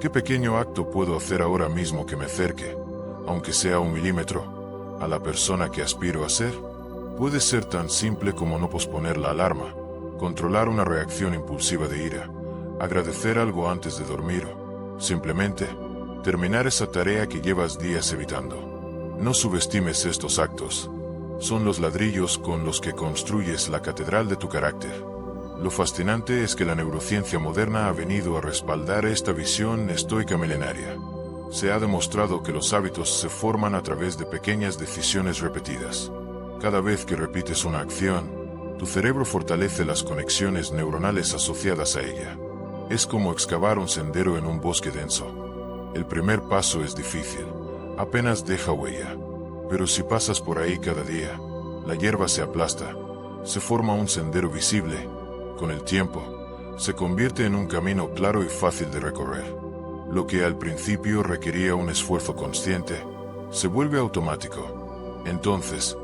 ¿qué pequeño acto puedo hacer ahora mismo que me acerque, aunque sea 1 milímetro, a la persona que aspiro a ser? Puede ser tan simple como no posponer la alarma, controlar una reacción impulsiva de ira, agradecer algo antes de dormir o, simplemente, terminar esa tarea que llevas días evitando. No subestimes estos actos. Son los ladrillos con los que construyes la catedral de tu carácter. Lo fascinante es que la neurociencia moderna ha venido a respaldar esta visión estoica milenaria. Se ha demostrado que los hábitos se forman a través de pequeñas decisiones repetidas. Cada vez que repites una acción, tu cerebro fortalece las conexiones neuronales asociadas a ella. Es como excavar un sendero en un bosque denso. El primer paso es difícil, apenas deja huella. Pero si pasas por ahí cada día, la hierba se aplasta, se forma un sendero visible. Con el tiempo, se convierte en un camino claro y fácil de recorrer. Lo que al principio requería un esfuerzo consciente, se vuelve automático. Entonces,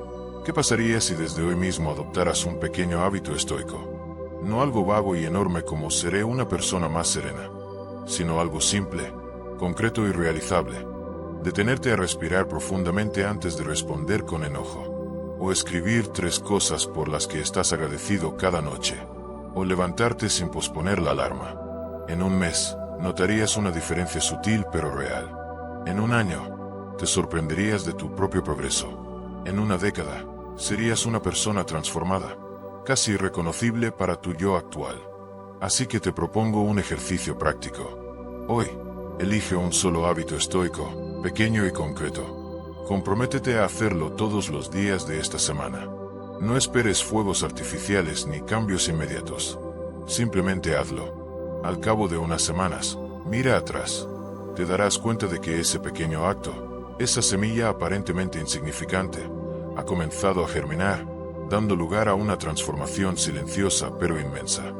¿qué pasaría si desde hoy mismo adoptaras un pequeño hábito estoico? No algo vago y enorme como seré una persona más serena, sino algo simple, concreto y realizable. Detenerte a respirar profundamente antes de responder con enojo. O escribir 3 cosas por las que estás agradecido cada noche. O levantarte sin posponer la alarma. En un mes, notarías una diferencia sutil pero real. En un año, te sorprenderías de tu propio progreso. En una década, serías una persona transformada, casi irreconocible para tu yo actual. Así que te propongo un ejercicio práctico. Hoy, elige un solo hábito estoico, pequeño y concreto. Comprométete a hacerlo todos los días de esta semana. No esperes fuegos artificiales ni cambios inmediatos. Simplemente hazlo. Al cabo de unas semanas, mira atrás. Te darás cuenta de que ese pequeño acto, esa semilla aparentemente insignificante, ha comenzado a germinar, dando lugar a una transformación silenciosa pero inmensa.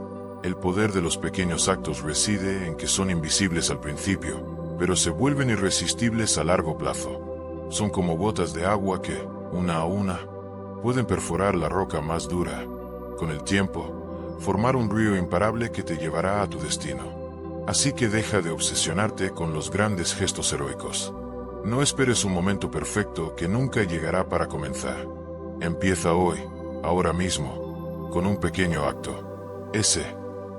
El poder de los pequeños actos reside en que son invisibles al principio, pero se vuelven irresistibles a largo plazo. Son como gotas de agua que, una a una, pueden perforar la roca más dura. Con el tiempo, formar un río imparable que te llevará a tu destino. Así que deja de obsesionarte con los grandes gestos heroicos. No esperes un momento perfecto que nunca llegará para comenzar. Empieza hoy, ahora mismo, con un pequeño acto. Ese,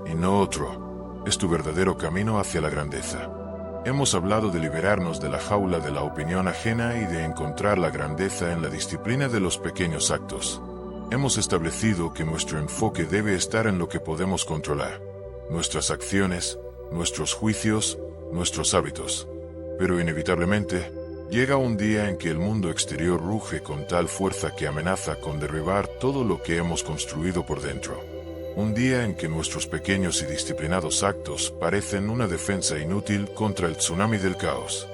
y no otro, es tu verdadero camino hacia la grandeza. Hemos hablado de liberarnos de la jaula de la opinión ajena y de encontrar la grandeza en la disciplina de los pequeños actos. Hemos establecido que nuestro enfoque debe estar en lo que podemos controlar, nuestras acciones, nuestros juicios, nuestros hábitos. Pero inevitablemente, llega un día en que el mundo exterior ruge con tal fuerza que amenaza con derribar todo lo que hemos construido por dentro. Un día en que nuestros pequeños y disciplinados actos parecen una defensa inútil contra el tsunami del caos.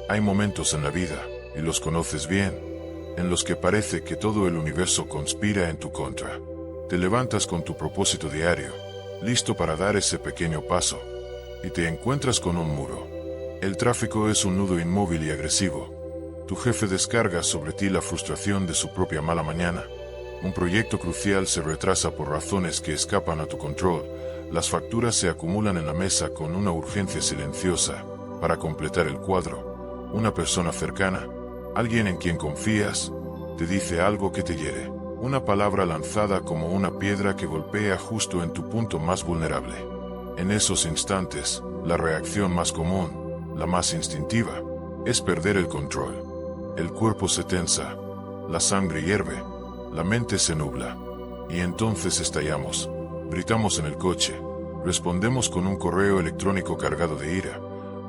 Hay momentos en la vida, y los conoces bien, en los que parece que todo el universo conspira en tu contra. Te levantas con tu propósito diario, listo para dar ese pequeño paso, y te encuentras con un muro. El tráfico es un nudo inmóvil y agresivo. Tu jefe descarga sobre ti la frustración de su propia mala mañana. Un proyecto crucial se retrasa por razones que escapan a tu control. Las facturas se acumulan en la mesa con una urgencia silenciosa. Para completar el cuadro, una persona cercana, alguien en quien confías, te dice algo que te hiere. Una palabra lanzada como una piedra que golpea justo en tu punto más vulnerable. En esos instantes, la reacción más común, la más instintiva, es perder el control. El cuerpo se tensa, la sangre hierve, la mente se nubla. Y entonces estallamos, gritamos en el coche, respondemos con un correo electrónico cargado de ira,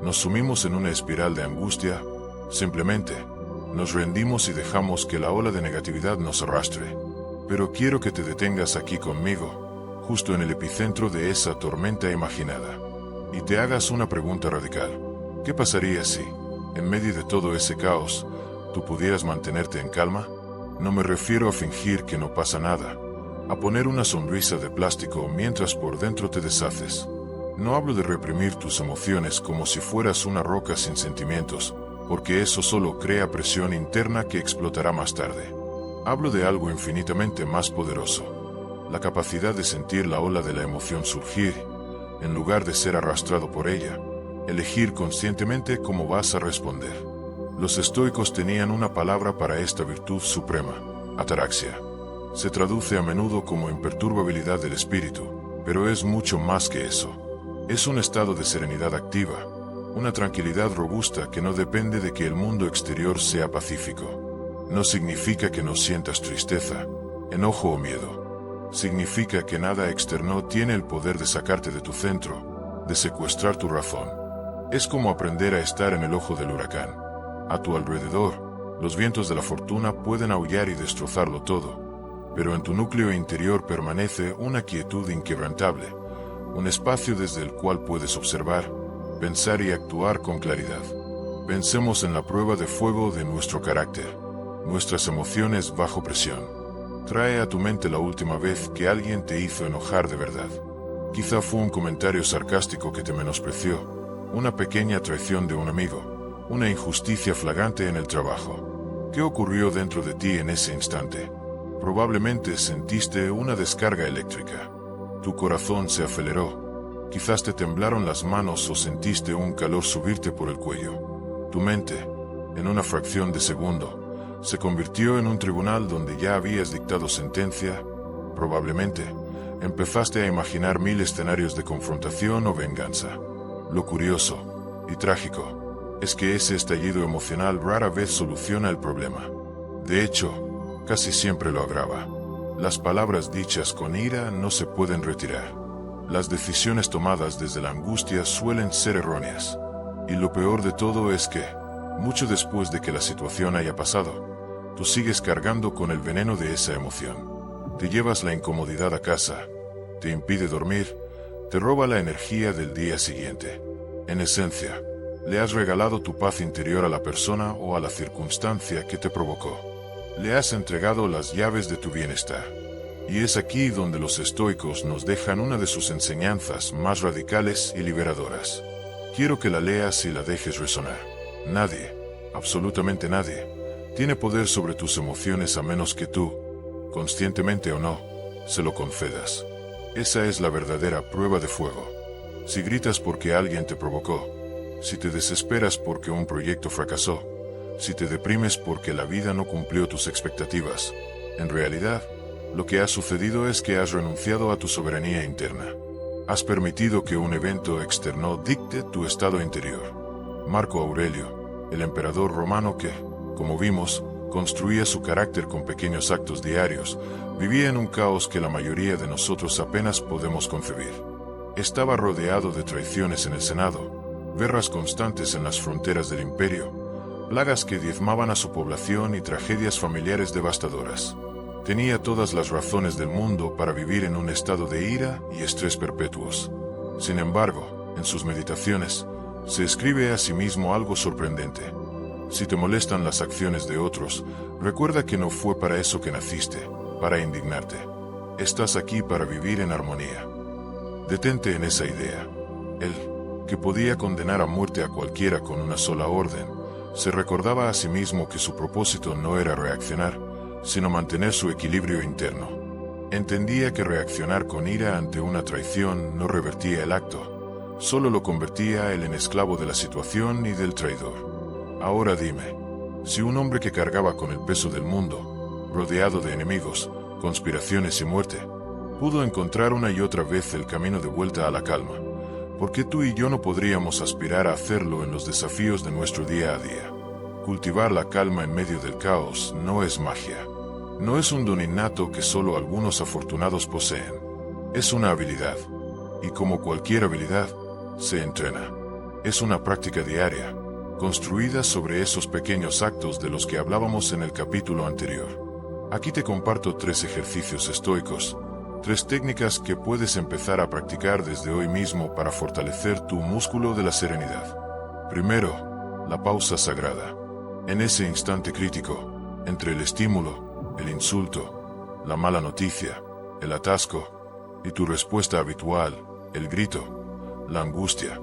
nos sumimos en una espiral de angustia, simplemente nos rendimos y dejamos que la ola de negatividad nos arrastre. Pero quiero que te detengas aquí conmigo, justo en el epicentro de esa tormenta imaginada, y te hagas una pregunta radical. ¿Qué pasaría si, en medio de todo ese caos, tú pudieras mantenerte en calma? No me refiero a fingir que no pasa nada, a poner una sonrisa de plástico mientras por dentro te deshaces. No hablo de reprimir tus emociones como si fueras una roca sin sentimientos, porque eso solo crea presión interna que explotará más tarde. Hablo de algo infinitamente más poderoso, la capacidad de sentir la ola de la emoción surgir, en lugar de ser arrastrado por ella, elegir conscientemente cómo vas a responder. Los estoicos tenían una palabra para esta virtud suprema, ataraxia. Se traduce a menudo como imperturbabilidad del espíritu, pero es mucho más que eso. Es un estado de serenidad activa, una tranquilidad robusta que no depende de que el mundo exterior sea pacífico. No significa que no sientas tristeza, enojo o miedo. Significa que nada externo tiene el poder de sacarte de tu centro, de secuestrar tu razón. Es como aprender a estar en el ojo del huracán. A tu alrededor, los vientos de la fortuna pueden aullar y destrozarlo todo, pero en tu núcleo interior permanece una quietud inquebrantable, un espacio desde el cual puedes observar, pensar y actuar con claridad. Pensemos en la prueba de fuego de nuestro carácter, nuestras emociones bajo presión. Trae a tu mente la última vez que alguien te hizo enojar de verdad. Quizá fue un comentario sarcástico que te menospreció, una pequeña traición de un amigo, una injusticia flagrante en el trabajo. ¿Qué ocurrió dentro de ti en ese instante? Probablemente sentiste una descarga eléctrica. Tu corazón se aceleró. Quizás te temblaron las manos o sentiste un calor subirte por el cuello. Tu mente, en una fracción de segundo, se convirtió en un tribunal donde ya habías dictado sentencia. Probablemente, empezaste a imaginar 1000 escenarios de confrontación o venganza. Lo curioso y trágico es que ese estallido emocional rara vez soluciona el problema. De hecho, casi siempre lo agrava. Las palabras dichas con ira no se pueden retirar. Las decisiones tomadas desde la angustia suelen ser erróneas. Y lo peor de todo es que, mucho después de que la situación haya pasado, tú sigues cargando con el veneno de esa emoción. Te llevas la incomodidad a casa, te impide dormir, te roba la energía del día siguiente. En esencia, le has regalado tu paz interior a la persona o a la circunstancia que te provocó. Le has entregado las llaves de tu bienestar. Y es aquí donde los estoicos nos dejan una de sus enseñanzas más radicales y liberadoras. Quiero que la leas y la dejes resonar. Nadie, absolutamente nadie, tiene poder sobre tus emociones a menos que tú, conscientemente o no, se lo concedas. Esa es la verdadera prueba de fuego. Si gritas porque alguien te provocó, si te desesperas porque un proyecto fracasó, si te deprimes porque la vida no cumplió tus expectativas, en realidad, lo que ha sucedido es que has renunciado a tu soberanía interna. Has permitido que un evento externo dicte tu estado interior. Marco Aurelio, el emperador romano que, como vimos, construía su carácter con pequeños actos diarios, vivía en un caos que la mayoría de nosotros apenas podemos concebir. Estaba rodeado de traiciones en el Senado, guerras constantes en las fronteras del imperio, plagas que diezmaban a su población y tragedias familiares devastadoras. Tenía todas las razones del mundo para vivir en un estado de ira y estrés perpetuos. Sin embargo, en sus meditaciones, se escribe a sí mismo algo sorprendente. Si te molestan las acciones de otros, recuerda que no fue para eso que naciste, para indignarte. Estás aquí para vivir en armonía. Detente en esa idea. Él, que podía condenar a muerte a cualquiera con una sola orden, se recordaba a sí mismo que su propósito no era reaccionar, sino mantener su equilibrio interno. Entendía que reaccionar con ira ante una traición no revertía el acto, solo lo convertía a él en esclavo de la situación y del traidor. Ahora dime, si un hombre que cargaba con el peso del mundo, rodeado de enemigos, conspiraciones y muerte, pudo encontrar una y otra vez el camino de vuelta a la calma, ¿por qué tú y yo no podríamos aspirar a hacerlo en los desafíos de nuestro día a día? Cultivar la calma en medio del caos no es magia. No es un don innato que solo algunos afortunados poseen. Es una habilidad. Y como cualquier habilidad, se entrena. Es una práctica diaria, construida sobre esos pequeños actos de los que hablábamos en el capítulo anterior. Aquí te comparto 3 ejercicios estoicos, 3 técnicas que puedes empezar a practicar desde hoy mismo para fortalecer tu músculo de la serenidad. Primero, la pausa sagrada. En ese instante crítico, entre el estímulo, el insulto, la mala noticia, el atasco y tu respuesta habitual, el grito, la angustia,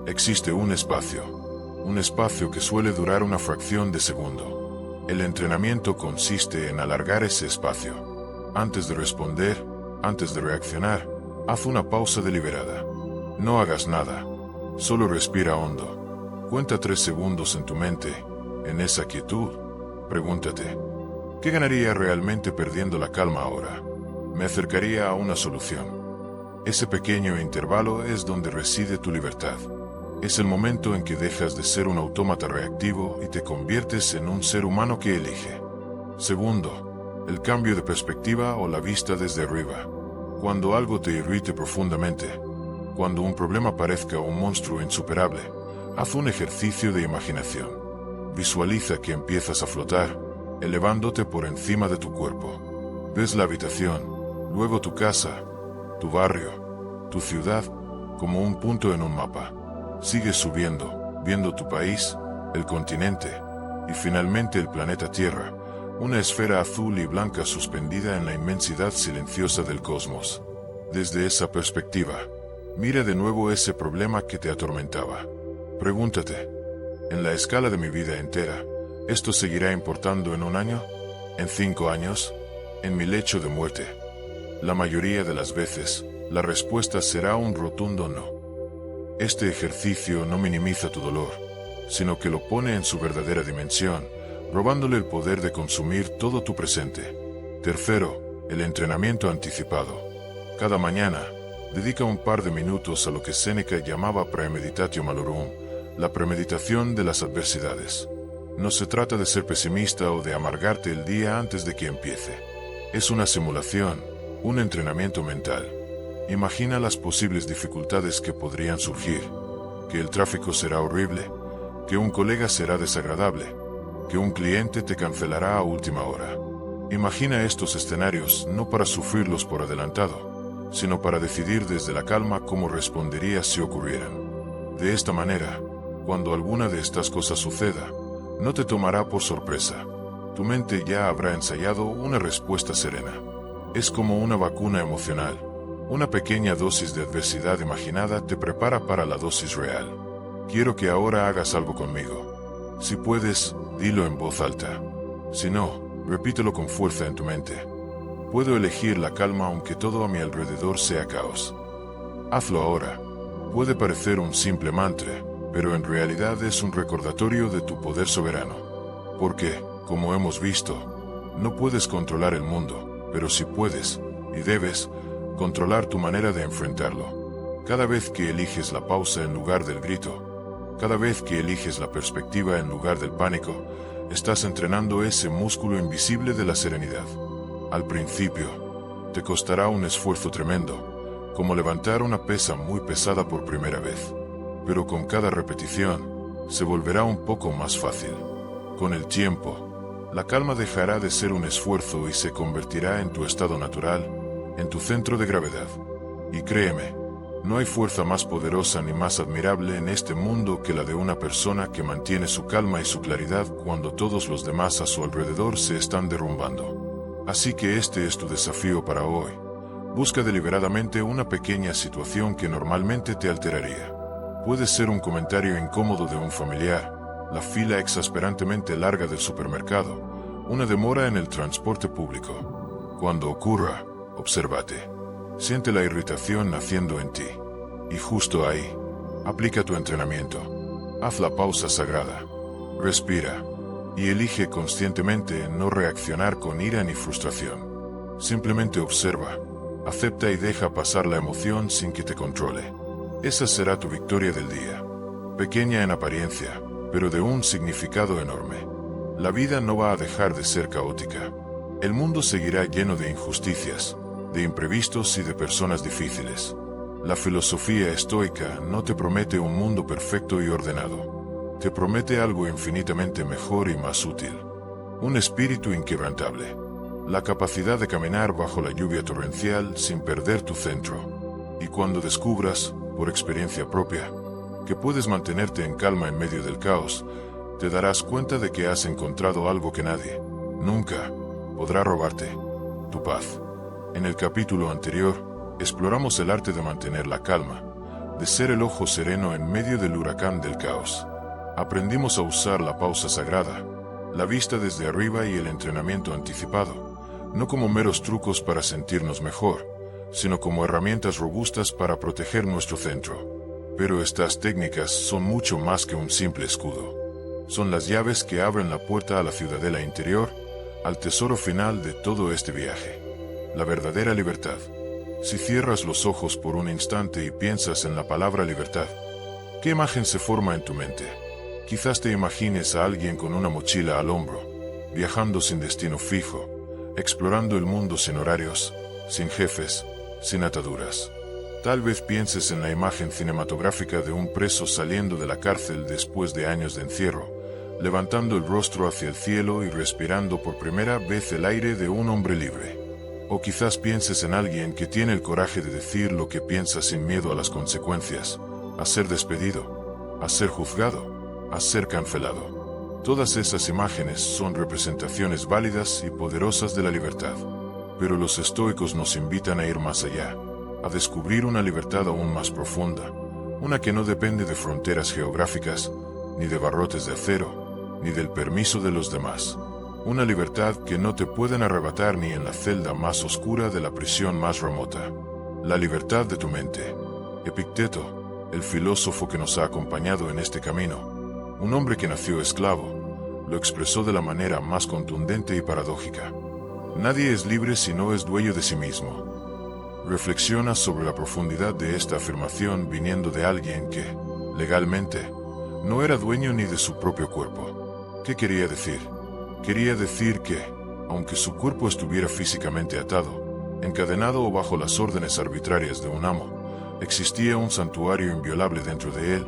existe un espacio que suele durar una fracción de segundo. El entrenamiento consiste en alargar ese espacio. Antes de responder, antes de reaccionar, haz una pausa deliberada. No hagas nada, solo respira hondo. Cuenta 3 segundos en tu mente. En esa quietud, pregúntate, ¿qué ganaría realmente perdiendo la calma ahora? Me acercaría a una solución. Ese pequeño intervalo es donde reside tu libertad. Es el momento en que dejas de ser un autómata reactivo y te conviertes en un ser humano que elige. Segundo, el cambio de perspectiva o la vista desde arriba. Cuando algo te irrite profundamente, cuando un problema parezca un monstruo insuperable, Haz un ejercicio de imaginación. Visualiza que empiezas a flotar, elevándote por encima de tu cuerpo. Ves la habitación, luego tu casa, tu barrio, tu ciudad, como un punto en un mapa. Sigues subiendo, viendo tu país, el continente, y finalmente el planeta Tierra, una esfera azul y blanca suspendida en la inmensidad silenciosa del cosmos. Desde esa perspectiva, mira de nuevo ese problema que te atormentaba. Pregúntate, ¿en la escala de mi vida entera, esto seguirá importando en un año? ¿En 5 años? ¿En mi lecho de muerte? La mayoría de las veces, la respuesta será un rotundo no. Este ejercicio no minimiza tu dolor, sino que lo pone en su verdadera dimensión, robándole el poder de consumir todo tu presente. Tercero, el entrenamiento anticipado. Cada mañana, dedica un par de minutos a lo que Séneca llamaba premeditatio malorum, la premeditación de las adversidades. No se trata de ser pesimista o de amargarte el día antes de que empiece. Es una simulación, un entrenamiento mental. Imagina las posibles dificultades que podrían surgir, que el tráfico será horrible, que un colega será desagradable, que un cliente te cancelará a última hora. Imagina estos escenarios no para sufrirlos por adelantado, sino para decidir desde la calma cómo responderías si ocurrieran. De esta manera, cuando alguna de estas cosas suceda, no te tomará por sorpresa. Tu mente ya habrá ensayado una respuesta serena. Es como una vacuna emocional. Una pequeña dosis de adversidad imaginada te prepara para la dosis real. Quiero que ahora hagas algo conmigo. Si puedes, dilo en voz alta. Si no, repítelo con fuerza en tu mente. Puedo elegir la calma aunque todo a mi alrededor sea caos. Hazlo ahora. Puede parecer un simple mantra, pero en realidad es un recordatorio de tu poder soberano. Porque, como hemos visto, no puedes controlar el mundo, pero sí puedes, y debes, controlar tu manera de enfrentarlo. Cada vez que eliges la pausa en lugar del grito, cada vez que eliges la perspectiva en lugar del pánico, estás entrenando ese músculo invisible de la serenidad. Al principio, te costará un esfuerzo tremendo, como levantar una pesa muy pesada por primera vez. Pero con cada repetición, se volverá un poco más fácil. Con el tiempo, la calma dejará de ser un esfuerzo y se convertirá en tu estado natural, en tu centro de gravedad. Y créeme, no hay fuerza más poderosa ni más admirable en este mundo que la de una persona que mantiene su calma y su claridad cuando todos los demás a su alrededor se están derrumbando. Así que este es tu desafío para hoy. Busca deliberadamente una pequeña situación que normalmente te alteraría. Puede ser un comentario incómodo de un familiar, la fila exasperantemente larga del supermercado, una demora en el transporte público. Cuando ocurra, obsérvate. Siente la irritación naciendo en ti. Y justo ahí, aplica tu entrenamiento. Haz la pausa sagrada. Respira. Y elige conscientemente no reaccionar con ira ni frustración. Simplemente observa, acepta y deja pasar la emoción sin que te controle. Esa será tu victoria del día. Pequeña en apariencia, pero de un significado enorme. La vida no va a dejar de ser caótica. El mundo seguirá lleno de injusticias, de imprevistos y de personas difíciles. La filosofía estoica no te promete un mundo perfecto y ordenado. Te promete algo infinitamente mejor y más útil. Un espíritu inquebrantable. La capacidad de caminar bajo la lluvia torrencial sin perder tu centro. Y cuando descubras, por experiencia propia, que puedes mantenerte en calma en medio del caos, te darás cuenta de que has encontrado algo que nadie, nunca, podrá robarte: tu paz. En el capítulo anterior, exploramos el arte de mantener la calma, de ser el ojo sereno en medio del huracán del caos. Aprendimos a usar la pausa sagrada, la vista desde arriba y el entrenamiento anticipado, no como meros trucos para sentirnos mejor, sino como herramientas robustas para proteger nuestro centro. Pero estas técnicas son mucho más que un simple escudo. Son las llaves que abren la puerta a la ciudadela interior, al tesoro final de todo este viaje. La verdadera libertad. Si cierras los ojos por un instante y piensas en la palabra libertad, ¿qué imagen se forma en tu mente? Quizás te imagines a alguien con una mochila al hombro, viajando sin destino fijo, explorando el mundo sin horarios, sin jefes, sin ataduras. Tal vez pienses en la imagen cinematográfica de un preso saliendo de la cárcel después de años de encierro, levantando el rostro hacia el cielo y respirando por primera vez el aire de un hombre libre. O quizás pienses en alguien que tiene el coraje de decir lo que piensa sin miedo a las consecuencias, a ser despedido, a ser juzgado, a ser cancelado. Todas esas imágenes son representaciones válidas y poderosas de la libertad. Pero los estoicos nos invitan a ir más allá, a descubrir una libertad aún más profunda, una que no depende de fronteras geográficas, ni de barrotes de acero, ni del permiso de los demás. Una libertad que no te pueden arrebatar ni en la celda más oscura de la prisión más remota. La libertad de tu mente. Epicteto, el filósofo que nos ha acompañado en este camino, un hombre que nació esclavo, lo expresó de la manera más contundente y paradójica. Nadie es libre si no es dueño de sí mismo. Reflexiona sobre la profundidad de esta afirmación viniendo de alguien que, legalmente, no era dueño ni de su propio cuerpo. ¿Qué quería decir? Quería decir que, aunque su cuerpo estuviera físicamente atado, encadenado o bajo las órdenes arbitrarias de un amo, existía un santuario inviolable dentro de él,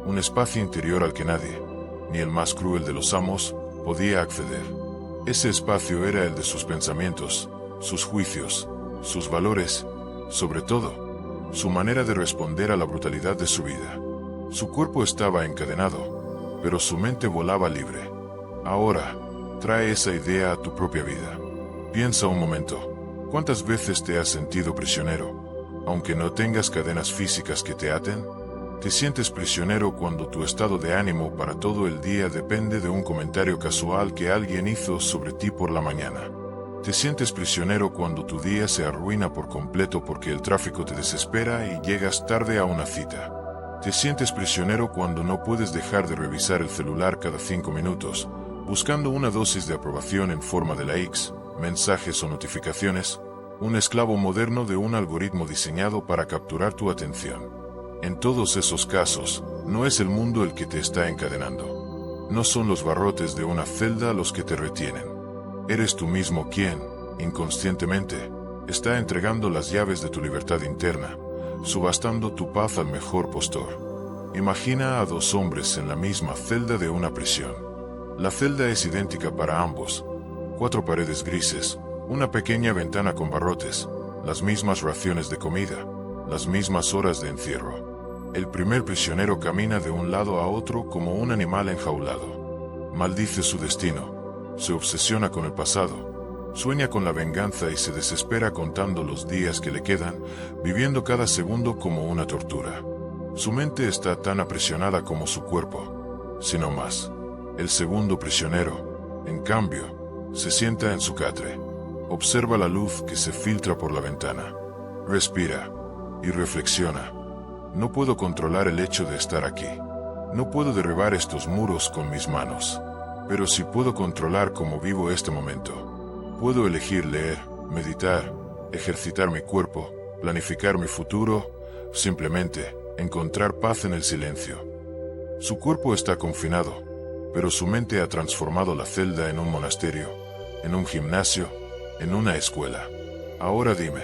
un espacio interior al que nadie, ni el más cruel de los amos, podía acceder. Ese espacio era el de sus pensamientos, sus juicios, sus valores, sobre todo, su manera de responder a la brutalidad de su vida. Su cuerpo estaba encadenado, pero su mente volaba libre. Ahora, trae esa idea a tu propia vida. Piensa un momento, ¿cuántas veces te has sentido prisionero, aunque no tengas cadenas físicas que te aten? Te sientes prisionero cuando tu estado de ánimo para todo el día depende de un comentario casual que alguien hizo sobre ti por la mañana. Te sientes prisionero cuando tu día se arruina por completo porque el tráfico te desespera y llegas tarde a una cita. Te sientes prisionero cuando no puedes dejar de revisar el celular cada 5 minutos, buscando una dosis de aprobación en forma de likes, mensajes o notificaciones, un esclavo moderno de un algoritmo diseñado para capturar tu atención. En todos esos casos, no es el mundo el que te está encadenando. No son los barrotes de una celda los que te retienen. Eres tú mismo quien, inconscientemente, está entregando las llaves de tu libertad interna, subastando tu paz al mejor postor. Imagina a dos hombres en la misma celda de una prisión. La celda es idéntica para ambos. 4 paredes grises, una pequeña ventana con barrotes, las mismas raciones de comida, las mismas horas de encierro. El primer prisionero camina de un lado a otro como un animal enjaulado. Maldice su destino. Se obsesiona con el pasado, sueña con la venganza y se desespera contando los días que le quedan, viviendo cada segundo como una tortura. Su mente está tan aprisionada como su cuerpo, si no más. El segundo prisionero, en cambio, se sienta en su catre. Observa la luz que se filtra por la ventana. Respira y reflexiona. No puedo controlar el hecho de estar aquí. No puedo derribar estos muros con mis manos. Pero sí puedo controlar cómo vivo este momento. Puedo elegir leer, meditar, ejercitar mi cuerpo, planificar mi futuro, simplemente encontrar paz en el silencio. Su cuerpo está confinado, pero su mente ha transformado la celda en un monasterio, en un gimnasio, en una escuela. Ahora dime,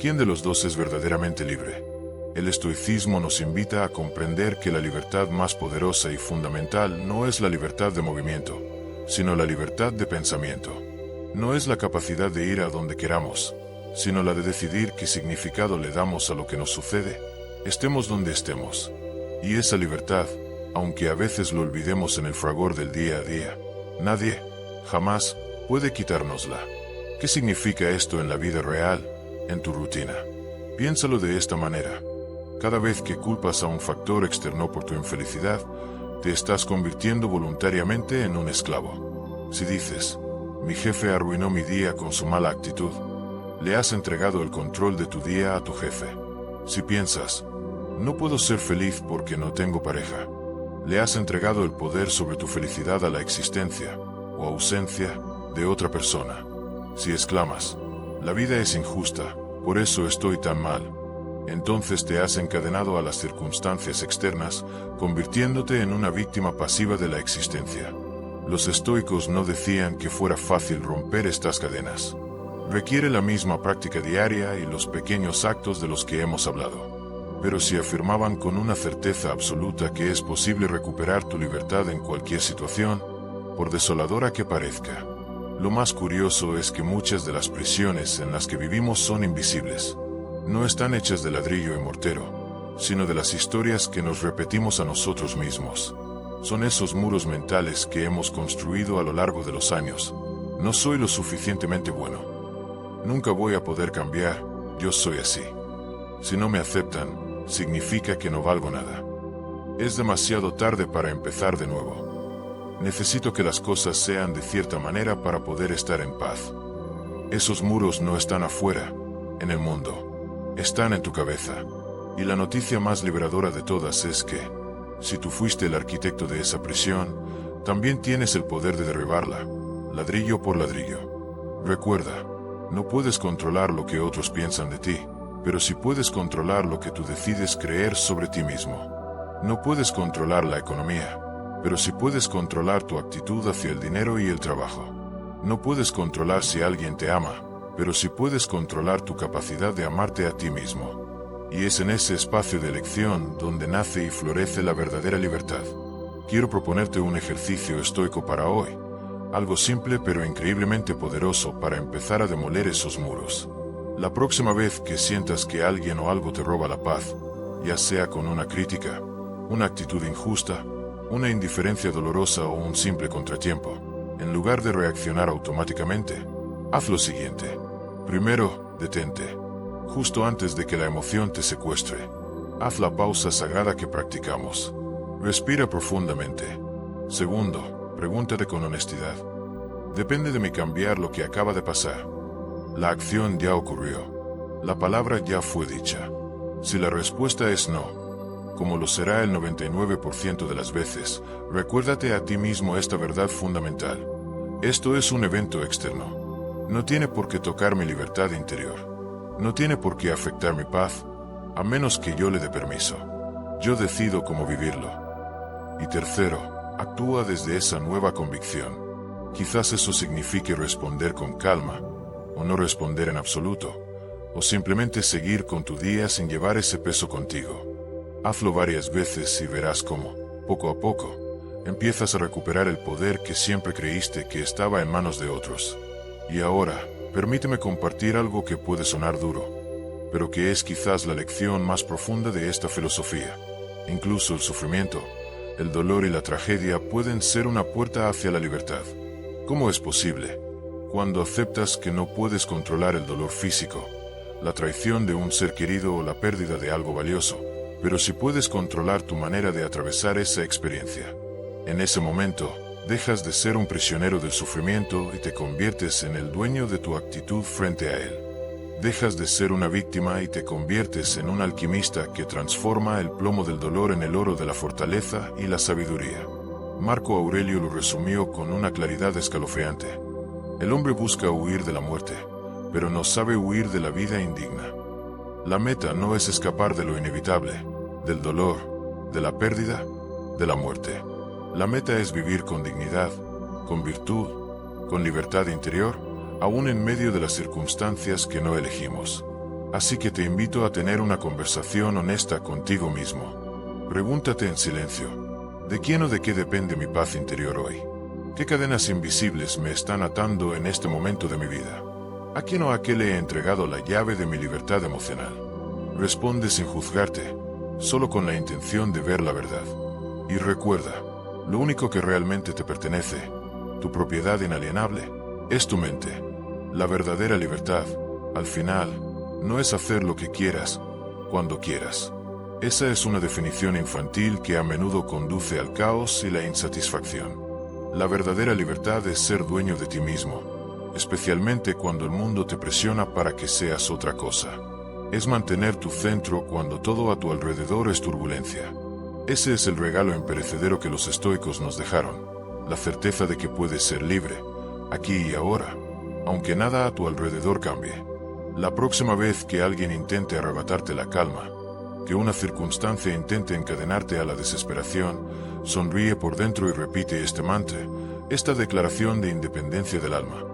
¿quién de los dos es verdaderamente libre? El estoicismo nos invita a comprender que la libertad más poderosa y fundamental no es la libertad de movimiento, sino la libertad de pensamiento. No es la capacidad de ir a donde queramos, sino la de decidir qué significado le damos a lo que nos sucede, estemos donde estemos. Y esa libertad, aunque a veces lo olvidemos en el fragor del día a día, nadie, jamás, puede quitárnosla. ¿Qué significa esto en la vida real, en tu rutina? Piénsalo de esta manera. Cada vez que culpas a un factor externo por tu infelicidad, te estás convirtiendo voluntariamente en un esclavo. Si dices, mi jefe arruinó mi día con su mala actitud, le has entregado el control de tu día a tu jefe. Si piensas, no puedo ser feliz porque no tengo pareja, le has entregado el poder sobre tu felicidad a la existencia, o ausencia, de otra persona. Si exclamas, la vida es injusta, por eso estoy tan mal, entonces te has encadenado a las circunstancias externas, convirtiéndote en una víctima pasiva de la existencia. Los estoicos no decían que fuera fácil romper estas cadenas. Requiere la misma práctica diaria y los pequeños actos de los que hemos hablado. Pero si afirmaban con una certeza absoluta que es posible recuperar tu libertad en cualquier situación, por desoladora que parezca. Lo más curioso es que muchas de las prisiones en las que vivimos son invisibles. No están hechas de ladrillo y mortero, sino de las historias que nos repetimos a nosotros mismos. Son esos muros mentales que hemos construido a lo largo de los años. No soy lo suficientemente bueno. Nunca voy a poder cambiar, yo soy así. Si no me aceptan, significa que no valgo nada. Es demasiado tarde para empezar de nuevo. Necesito que las cosas sean de cierta manera para poder estar en paz. Esos muros no están afuera, en el mundo. Están en tu cabeza. Y la noticia más liberadora de todas es que, si tú fuiste el arquitecto de esa prisión, también tienes el poder de derribarla, ladrillo por ladrillo. Recuerda, no puedes controlar lo que otros piensan de ti, pero sí puedes controlar lo que tú decides creer sobre ti mismo. No puedes controlar la economía, pero sí puedes controlar tu actitud hacia el dinero y el trabajo. No puedes controlar si alguien te ama, pero sí puedes controlar tu capacidad de amarte a ti mismo. Y es en ese espacio de elección donde nace y florece la verdadera libertad. Quiero proponerte un ejercicio estoico para hoy. Algo simple pero increíblemente poderoso para empezar a demoler esos muros. La próxima vez que sientas que alguien o algo te roba la paz, ya sea con una crítica, una actitud injusta, una indiferencia dolorosa o un simple contratiempo, en lugar de reaccionar automáticamente, haz lo siguiente. Primero, detente. Justo antes de que la emoción te secuestre, haz la pausa sagrada que practicamos. Respira profundamente. Segundo, pregúntate con honestidad. ¿Depende de mí cambiar lo que acaba de pasar? La acción ya ocurrió. La palabra ya fue dicha. Si la respuesta es no, como lo será el 99% de las veces, recuérdate a ti mismo esta verdad fundamental. Esto es un evento externo. No tiene por qué tocar mi libertad interior. No tiene por qué afectar mi paz, a menos que yo le dé permiso. Yo decido cómo vivirlo. Y tercero, actúa desde esa nueva convicción. Quizás eso signifique responder con calma, o no responder en absoluto, o simplemente seguir con tu día sin llevar ese peso contigo. Hazlo varias veces y verás cómo, poco a poco, empiezas a recuperar el poder que siempre creíste que estaba en manos de otros. Y ahora, permíteme compartir algo que puede sonar duro, pero que es quizás la lección más profunda de esta filosofía. Incluso el sufrimiento, el dolor y la tragedia pueden ser una puerta hacia la libertad. ¿Cómo es posible? Cuando aceptas que no puedes controlar el dolor físico, la traición de un ser querido o la pérdida de algo valioso, pero sí puedes controlar tu manera de atravesar esa experiencia. En ese momento, dejas de ser un prisionero del sufrimiento y te conviertes en el dueño de tu actitud frente a él. Dejas de ser una víctima y te conviertes en un alquimista que transforma el plomo del dolor en el oro de la fortaleza y la sabiduría. Marco Aurelio lo resumió con una claridad escalofriante. El hombre busca huir de la muerte, pero no sabe huir de la vida indigna. La meta no es escapar de lo inevitable, del dolor, de la pérdida, de la muerte. La meta es vivir con dignidad, con virtud, con libertad interior, aún en medio de las circunstancias que no elegimos. Así que te invito a tener una conversación honesta contigo mismo. Pregúntate en silencio, ¿de quién o de qué depende mi paz interior hoy? ¿Qué cadenas invisibles me están atando en este momento de mi vida? ¿A quién o a qué le he entregado la llave de mi libertad emocional? Responde sin juzgarte, solo con la intención de ver la verdad. Y recuerda, lo único que realmente te pertenece, tu propiedad inalienable, es tu mente. La verdadera libertad, al final, no es hacer lo que quieras, cuando quieras. Esa es una definición infantil que a menudo conduce al caos y la insatisfacción. La verdadera libertad es ser dueño de ti mismo, especialmente cuando el mundo te presiona para que seas otra cosa. Es mantener tu centro cuando todo a tu alrededor es turbulencia. Ese es el regalo imperecedero que los estoicos nos dejaron, la certeza de que puedes ser libre, aquí y ahora, aunque nada a tu alrededor cambie. La próxima vez que alguien intente arrebatarte la calma, que una circunstancia intente encadenarte a la desesperación, sonríe por dentro y repite este mantra, esta declaración de independencia del alma.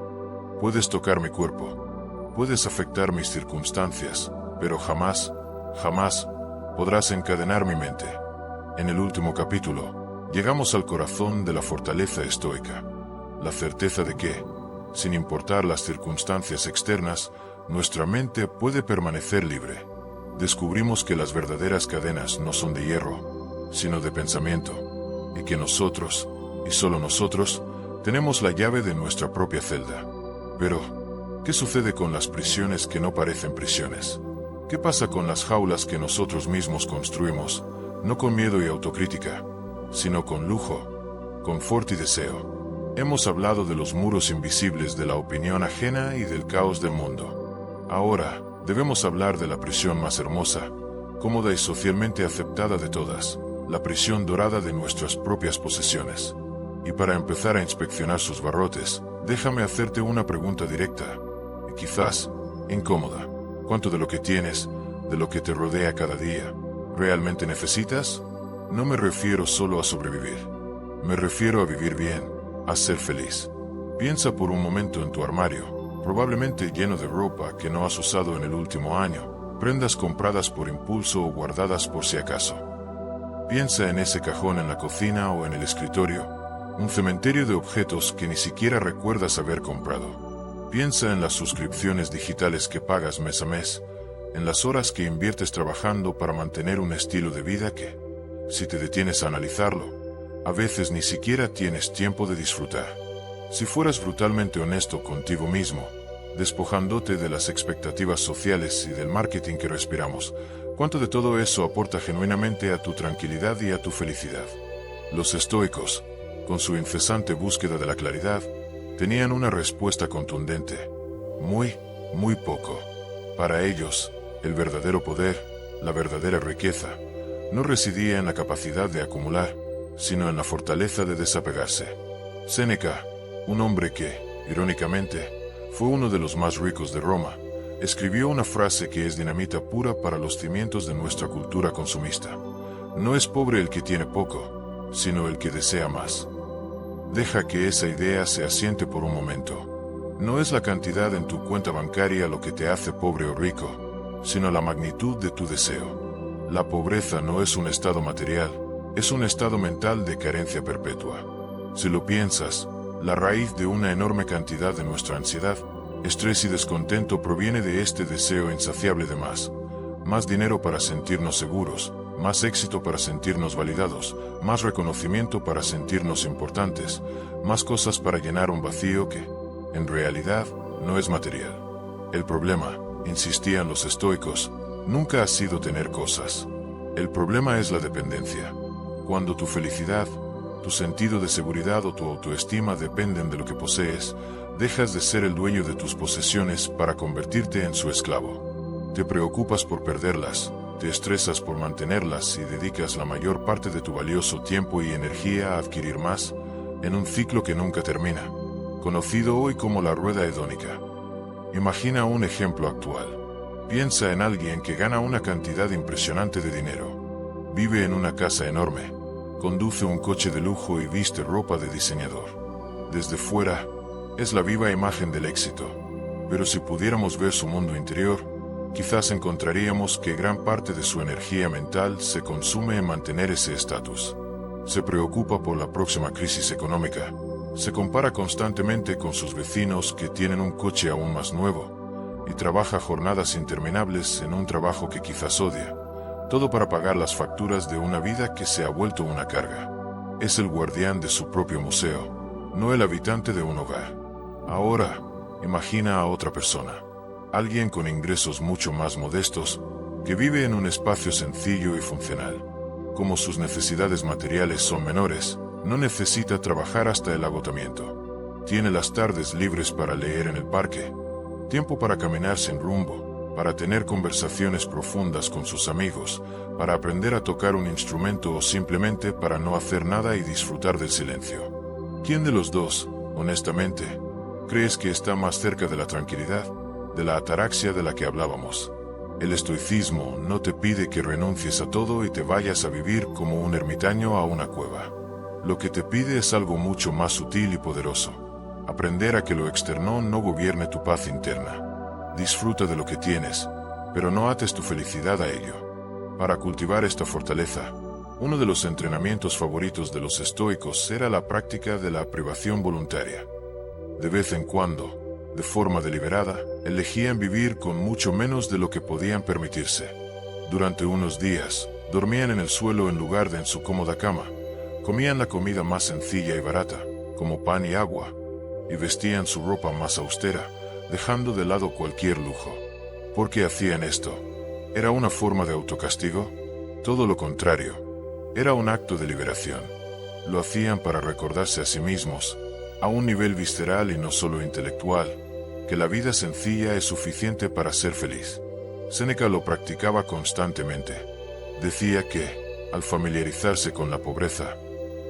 Puedes tocar mi cuerpo, Puedes afectar mis circunstancias, pero jamás, jamás, podrás encadenar mi mente. En el último capítulo, llegamos al corazón de la fortaleza estoica. La certeza de que, sin importar las circunstancias externas, nuestra mente puede permanecer libre. Descubrimos que las verdaderas cadenas no son de hierro, sino de pensamiento, y que nosotros, y solo nosotros, tenemos la llave de nuestra propia celda. Pero, ¿qué sucede con las prisiones que no parecen prisiones? ¿Qué pasa con las jaulas que nosotros mismos construimos, no con miedo y autocrítica, sino con lujo, confort y deseo? Hemos hablado de los muros invisibles de la opinión ajena y del caos del mundo. Ahora, debemos hablar de la prisión más hermosa, cómoda y socialmente aceptada de todas, la prisión dorada de nuestras propias posesiones. Y para empezar a inspeccionar sus barrotes, déjame hacerte una pregunta directa, y quizás incómoda. ¿Cuánto de lo que tienes, de lo que te rodea cada día, realmente necesitas? No me refiero solo a sobrevivir. Me refiero a vivir bien, a ser feliz. Piensa por un momento en tu armario, probablemente lleno de ropa que no has usado en el último año, prendas compradas por impulso o guardadas por si acaso. Piensa en ese cajón en la cocina o en el escritorio, un cementerio de objetos que ni siquiera recuerdas haber comprado. Piensa en las suscripciones digitales que pagas mes a mes, en las horas que inviertes trabajando para mantener un estilo de vida que, si te detienes a analizarlo, a veces ni siquiera tienes tiempo de disfrutar. Si fueras brutalmente honesto contigo mismo, despojándote de las expectativas sociales y del marketing que respiramos, ¿cuánto de todo eso aporta genuinamente a tu tranquilidad y a tu felicidad? Los estoicos, con su incesante búsqueda de la claridad, tenían una respuesta contundente. Muy poco. Para ellos, el verdadero poder, la verdadera riqueza, no residía en la capacidad de acumular, sino en la fortaleza de desapegarse. Séneca, un hombre que, irónicamente, fue uno de los más ricos de Roma, escribió una frase que es dinamita pura para los cimientos de nuestra cultura consumista. No es pobre el que tiene poco, sino el que desea más. Deja que esa idea se asiente por un momento. No es la cantidad en tu cuenta bancaria lo que te hace pobre o rico, sino la magnitud de tu deseo. La pobreza no es un estado material, es un estado mental de carencia perpetua. Si lo piensas, la raíz de una enorme cantidad de nuestra ansiedad, estrés y descontento proviene de este deseo insaciable de más. Más dinero para sentirnos seguros, más éxito para sentirnos validados, más reconocimiento para sentirnos importantes, más cosas para llenar un vacío que, en realidad, no es material. El problema, insistían los estoicos, nunca ha sido tener cosas. El problema es la dependencia. Cuando tu felicidad, tu sentido de seguridad o tu autoestima dependen de lo que posees, dejas de ser el dueño de tus posesiones para convertirte en su esclavo. Te preocupas por perderlas, te estresas por mantenerlas y dedicas la mayor parte de tu valioso tiempo y energía a adquirir más, en un ciclo que nunca termina, conocido hoy como la rueda hedónica. Imagina un ejemplo actual. Piensa en alguien que gana una cantidad impresionante de dinero. Vive en una casa enorme, conduce un coche de lujo y viste ropa de diseñador. Desde fuera, es la viva imagen del éxito. Pero si pudiéramos ver su mundo interior, quizás encontraríamos que gran parte de su energía mental se consume en mantener ese estatus. Se preocupa por la próxima crisis económica, se compara constantemente con sus vecinos que tienen un coche aún más nuevo, y trabaja jornadas interminables en un trabajo que quizás odia, todo para pagar las facturas de una vida que se ha vuelto una carga. Es el guardián de su propio museo, no el habitante de un hogar. Ahora, imagina a otra persona. Alguien con ingresos mucho más modestos, que vive en un espacio sencillo y funcional. Como sus necesidades materiales son menores, no necesita trabajar hasta el agotamiento. Tiene las tardes libres para leer en el parque, tiempo para caminar sin rumbo, para tener conversaciones profundas con sus amigos, para aprender a tocar un instrumento o simplemente para no hacer nada y disfrutar del silencio. ¿Quién de los dos, honestamente, crees que está más cerca de la tranquilidad? De la ataraxia de la que hablábamos. El estoicismo no te pide que renuncies a todo y te vayas a vivir como un ermitaño a una cueva. Lo que te pide es algo mucho más sutil y poderoso. Aprender a que lo externo no gobierne tu paz interna. Disfruta de lo que tienes, pero no ates tu felicidad a ello. Para cultivar esta fortaleza, uno de los entrenamientos favoritos de los estoicos era la práctica de la privación voluntaria. De vez en cuando, de forma deliberada, elegían vivir con mucho menos de lo que podían permitirse. Durante unos días, dormían en el suelo en lugar de en su cómoda cama, comían la comida más sencilla y barata, como pan y agua, y vestían su ropa más austera, dejando de lado cualquier lujo. ¿Por qué hacían esto? ¿Era una forma de autocastigo? Todo lo contrario. Era un acto de liberación. Lo hacían para recordarse a sí mismos, a un nivel visceral y no solo intelectual, que la vida sencilla es suficiente para ser feliz. Séneca lo practicaba constantemente. Decía que, al familiarizarse con la pobreza,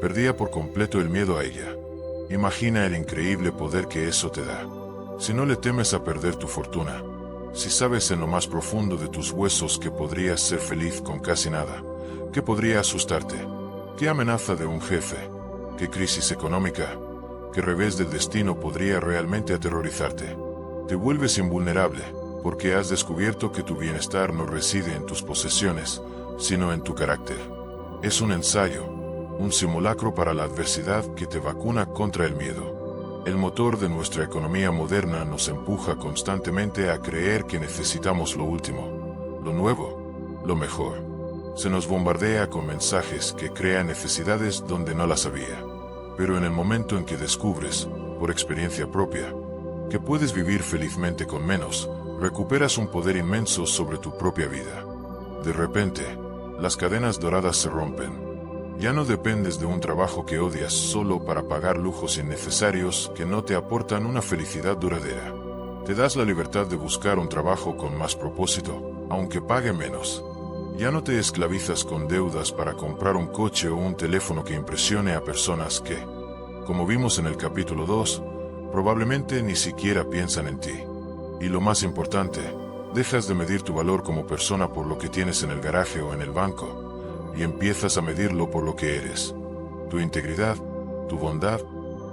perdía por completo el miedo a ella. Imagina el increíble poder que eso te da. Si no le temes a perder tu fortuna, si sabes en lo más profundo de tus huesos que podrías ser feliz con casi nada, ¿qué podría asustarte? ¿Qué amenaza de un jefe? ¿Qué crisis económica? ¿Qué revés del destino podría realmente aterrorizarte? Te vuelves invulnerable, porque has descubierto que tu bienestar no reside en tus posesiones, sino en tu carácter. Es un ensayo, un simulacro para la adversidad que te vacuna contra el miedo. El motor de nuestra economía moderna nos empuja constantemente a creer que necesitamos lo último, lo nuevo, lo mejor. Se nos bombardea con mensajes que crean necesidades donde no las había. Pero en el momento en que descubres, por experiencia propia, que puedes vivir felizmente con menos, recuperas un poder inmenso sobre tu propia vida. De repente, las cadenas doradas se rompen. Ya no dependes de un trabajo que odias solo para pagar lujos innecesarios que no te aportan una felicidad duradera. Te das la libertad de buscar un trabajo con más propósito, aunque pague menos. Ya no te esclavizas con deudas para comprar un coche o un teléfono que impresione a personas que, como vimos en el capítulo 2, probablemente ni siquiera piensan en ti. Y lo más importante, dejas de medir tu valor como persona por lo que tienes en el garaje o en el banco, y empiezas a medirlo por lo que eres. Tu integridad, tu bondad,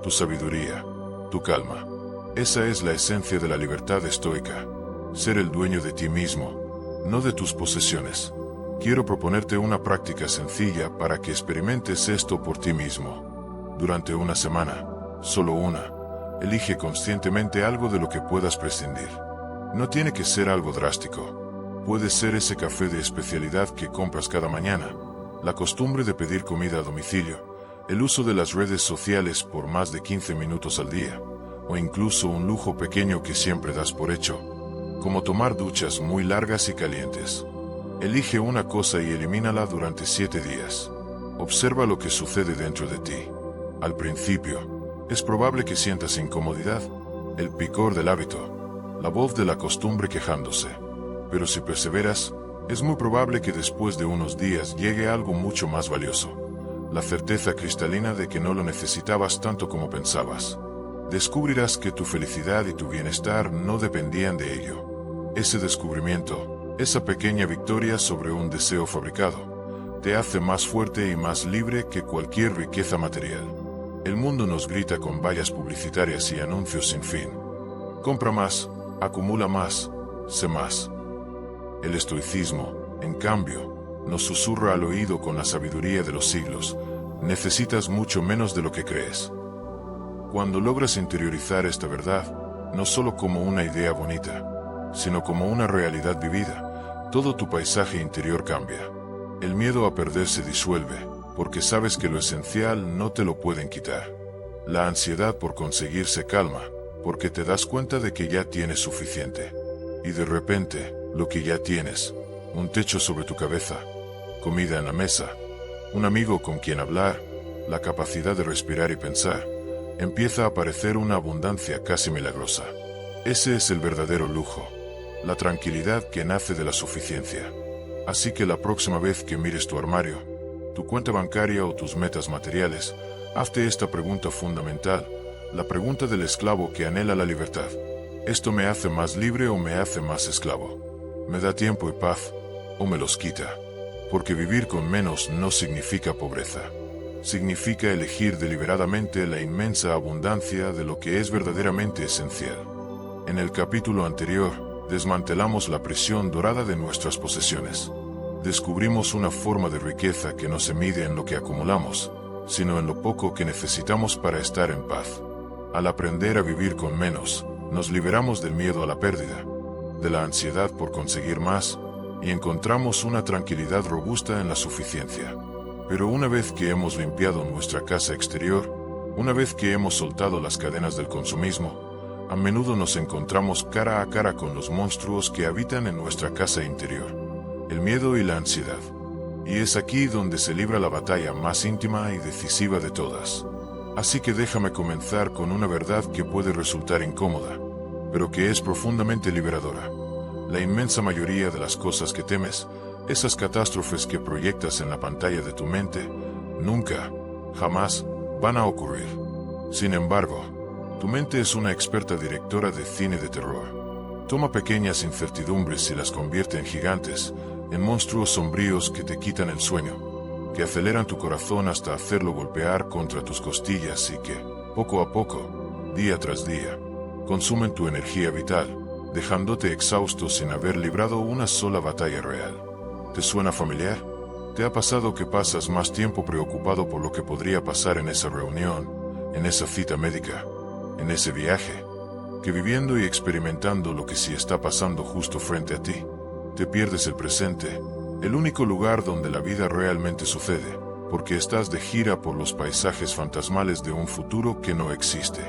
tu sabiduría, tu calma. Esa es la esencia de la libertad estoica. Ser el dueño de ti mismo, no de tus posesiones. Quiero proponerte una práctica sencilla para que experimentes esto por ti mismo. Durante una semana, solo una, elige conscientemente algo de lo que puedas prescindir. No tiene que ser algo drástico. Puede ser ese café de especialidad que compras cada mañana, la costumbre de pedir comida a domicilio, el uso de las redes sociales por más de 15 minutos al día, o incluso un lujo pequeño que siempre das por hecho, como tomar duchas muy largas y calientes. Elige una cosa y elimínala durante 7 días. Observa lo que sucede dentro de ti. Al principio, es probable que sientas incomodidad, el picor del hábito, la voz de la costumbre quejándose. Pero si perseveras, es muy probable que después de unos días llegue algo mucho más valioso. La certeza cristalina de que no lo necesitabas tanto como pensabas. Descubrirás que tu felicidad y tu bienestar no dependían de ello. Ese descubrimiento, esa pequeña victoria sobre un deseo fabricado, te hace más fuerte y más libre que cualquier riqueza material. El mundo nos grita con vallas publicitarias y anuncios sin fin. Compra más, acumula más, sé más. El estoicismo, en cambio, nos susurra al oído con la sabiduría de los siglos: necesitas mucho menos de lo que crees. Cuando logras interiorizar esta verdad, no solo como una idea bonita, sino como una realidad vivida, todo tu paisaje interior cambia. El miedo a perder se disuelve, porque sabes que lo esencial no te lo pueden quitar. La ansiedad por conseguir se calma, porque te das cuenta de que ya tienes suficiente. Y de repente, lo que ya tienes, un techo sobre tu cabeza, comida en la mesa, un amigo con quien hablar, la capacidad de respirar y pensar, empieza a aparecer una abundancia casi milagrosa. Ese es el verdadero lujo, la tranquilidad que nace de la suficiencia. Así que la próxima vez que mires tu armario, tu cuenta bancaria o tus metas materiales, hazte esta pregunta fundamental, la pregunta del esclavo que anhela la libertad. ¿Esto me hace más libre o me hace más esclavo? ¿Me da tiempo y paz o me los quita? Porque vivir con menos no significa pobreza. Significa elegir deliberadamente la inmensa abundancia de lo que es verdaderamente esencial. En el capítulo anterior, Desmantelamos la prisión dorada de nuestras posesiones. Descubrimos una forma de riqueza que no se mide en lo que acumulamos, sino en lo poco que necesitamos para estar en paz. Al aprender a vivir con menos, nos liberamos del miedo a la pérdida, de la ansiedad por conseguir más, y encontramos una tranquilidad robusta en la suficiencia. Pero una vez que hemos limpiado nuestra casa exterior, una vez que hemos soltado las cadenas del consumismo, a menudo nos encontramos cara a cara con los monstruos que habitan en nuestra casa interior. El miedo y la ansiedad. Y es aquí donde se libra la batalla más íntima y decisiva de todas. Así que déjame comenzar con una verdad que puede resultar incómoda, pero que es profundamente liberadora. La inmensa mayoría de las cosas que temes, esas catástrofes que proyectas en la pantalla de tu mente, nunca, jamás, van a ocurrir. Sin embargo, tu mente es una experta directora de cine de terror. Toma pequeñas incertidumbres y las convierte en gigantes, en monstruos sombríos que te quitan el sueño, que aceleran tu corazón hasta hacerlo golpear contra tus costillas y que, poco a poco, día tras día, consumen tu energía vital, dejándote exhausto sin haber librado una sola batalla real. ¿Te suena familiar? ¿Te ha pasado que pasas más tiempo preocupado por lo que podría pasar en esa reunión, en esa cita médica, en ese viaje, que viviendo y experimentando lo que sí está pasando justo frente a ti? Te pierdes el presente, el único lugar donde la vida realmente sucede, porque estás de gira por los paisajes fantasmales de un futuro que no existe.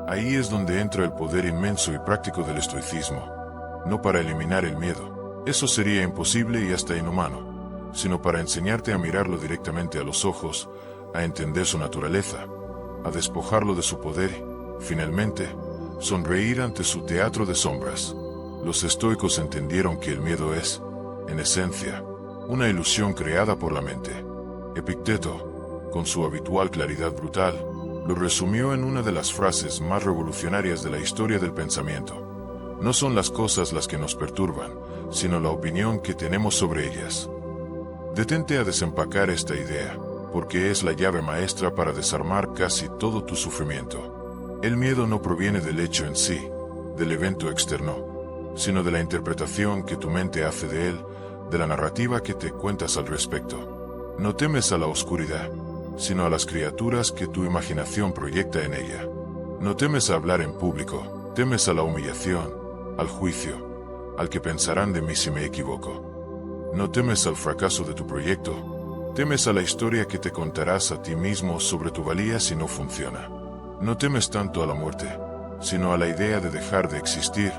Ahí es donde entra el poder inmenso y práctico del estoicismo. No para eliminar el miedo, eso sería imposible y hasta inhumano, sino para enseñarte a mirarlo directamente a los ojos, a entender su naturaleza, a despojarlo de su poder y, finalmente, sonreír ante su teatro de sombras. Los estoicos entendieron que el miedo es, en esencia, una ilusión creada por la mente. Epicteto, con su habitual claridad brutal, lo resumió en una de las frases más revolucionarias de la historia del pensamiento. No son las cosas las que nos perturban, sino la opinión que tenemos sobre ellas. Detente a desempacar esta idea, porque es la llave maestra para desarmar casi todo tu sufrimiento. El miedo no proviene del hecho en sí, del evento externo, sino de la interpretación que tu mente hace de él, de la narrativa que te cuentas al respecto. No temes a la oscuridad, sino a las criaturas que tu imaginación proyecta en ella. No temes a hablar en público, temes a la humillación, al juicio, al que pensarán de mí si me equivoco. No temes al fracaso de tu proyecto, temes a la historia que te contarás a ti mismo sobre tu valía si no funciona. No temes tanto a la muerte, sino a la idea de dejar de existir,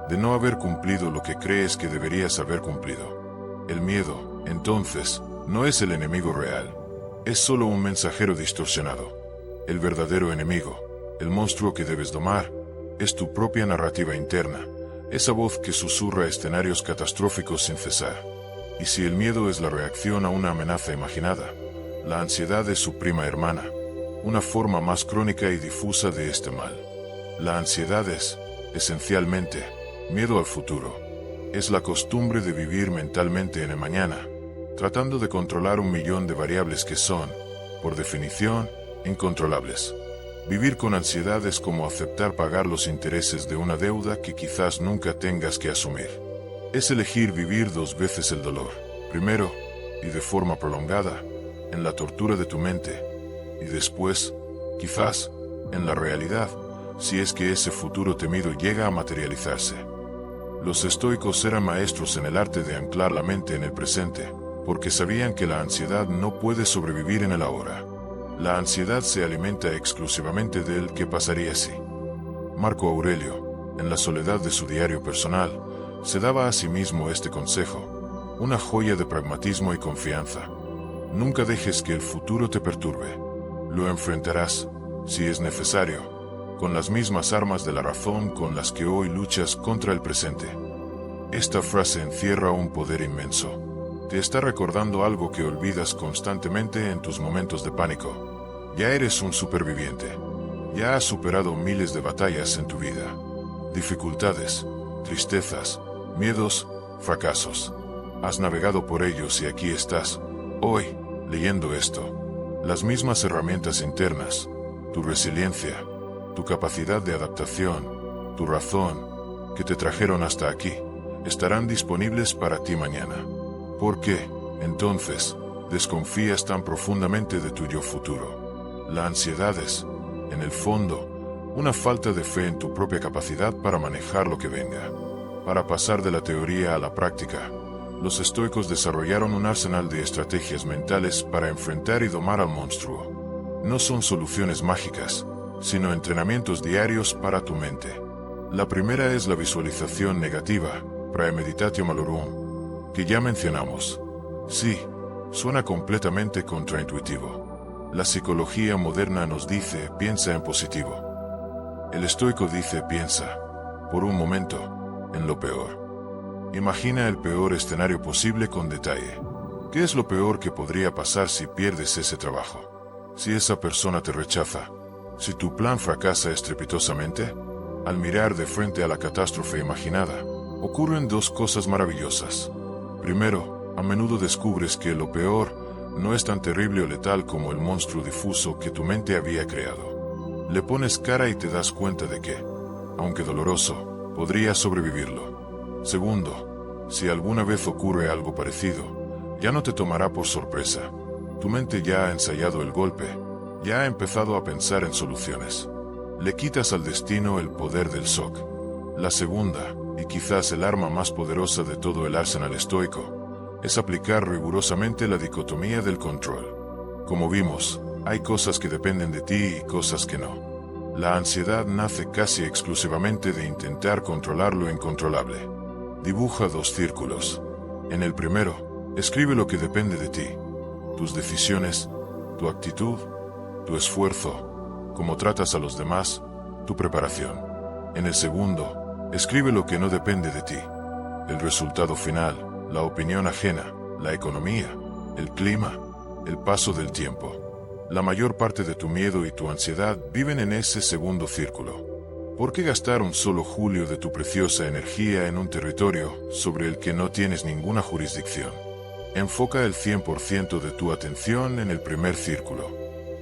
de no haber cumplido lo que crees que deberías haber cumplido. El miedo, entonces, no es el enemigo real. Es solo un mensajero distorsionado. El verdadero enemigo, el monstruo que debes domar, es tu propia narrativa interna, esa voz que susurra escenarios catastróficos sin cesar. Y si el miedo es la reacción a una amenaza imaginada, la ansiedad es su prima hermana, una forma más crónica y difusa de este mal. La ansiedad es, esencialmente, miedo al futuro. Es la costumbre de vivir mentalmente en el mañana, tratando de controlar un millón de variables que son, por definición, incontrolables. Vivir con ansiedad es como aceptar pagar los intereses de una deuda que quizás nunca tengas que asumir. Es elegir vivir dos veces el dolor, primero, y de forma prolongada, en la tortura de tu mente, y después, quizás, en la realidad, si es que ese futuro temido llega a materializarse. Los estoicos eran maestros en el arte de anclar la mente en el presente, porque sabían que la ansiedad no puede sobrevivir en el ahora. La ansiedad se alimenta exclusivamente del qué pasaría si. Marco Aurelio, en la soledad de su diario personal, se daba a sí mismo este consejo, una joya de pragmatismo y confianza. Nunca dejes que el futuro te perturbe. Lo enfrentarás, si es necesario, con las mismas armas de la razón con las que hoy luchas contra el presente. Esta frase encierra un poder inmenso. Te está recordando algo que olvidas constantemente en tus momentos de pánico. Ya eres un superviviente. Ya has superado miles de batallas en tu vida. Dificultades, tristezas, miedos, fracasos. Has navegado por ellos y aquí estás, hoy, leyendo esto. Las mismas herramientas internas, tu resiliencia, tu capacidad de adaptación, tu razón, que te trajeron hasta aquí. estarán disponibles para ti mañana. ¿Por qué, entonces, desconfías tan profundamente de tu yo futuro? La ansiedad es, en el fondo, una falta de fe en tu propia capacidad para manejar lo que venga. Para pasar de la teoría a la práctica, los estoicos desarrollaron un arsenal de estrategias mentales para enfrentar y domar al monstruo. No son soluciones mágicas, sino entrenamientos diarios para tu mente. La primera es la visualización negativa, praemeditatio malorum, que ya mencionamos. Sí, suena completamente contraintuitivo. La psicología moderna nos dice, piensa en positivo. El estoico dice, piensa, por un momento, en lo peor. Imagina el peor escenario posible con detalle. ¿Qué es lo peor que podría pasar si pierdes ese trabajo? Si esa persona te rechaza. Si tu plan fracasa estrepitosamente. Al mirar de frente a la catástrofe imaginada, ocurren dos cosas maravillosas. Primero, a menudo descubres que lo peor no es tan terrible o letal como el monstruo difuso que tu mente había creado. Le pones cara y te das cuenta de que, aunque doloroso, podrías sobrevivirlo. Segundo, si alguna vez ocurre algo parecido, ya no te tomará por sorpresa. Tu mente ya ha ensayado el golpe, ya ha empezado a pensar en soluciones. Le quitas al destino el poder del shock. La segunda, y quizás el arma más poderosa de todo el arsenal estoico, es aplicar rigurosamente la dicotomía del control. Como vimos, hay cosas que dependen de ti y cosas que no. La ansiedad nace casi exclusivamente de intentar controlar lo incontrolable. Dibuja dos círculos. En el primero, escribe lo que depende de ti. Tus decisiones, tu actitud, tu esfuerzo, cómo tratas a los demás, tu preparación. En el segundo, escribe lo que no depende de ti. El resultado final, la opinión ajena, la economía, el clima, el paso del tiempo. La mayor parte de tu miedo y tu ansiedad viven en ese segundo círculo. ¿Por qué gastar un solo julio de tu preciosa energía en un territorio sobre el que no tienes ninguna jurisdicción? Enfoca el 100% de tu atención en el primer círculo.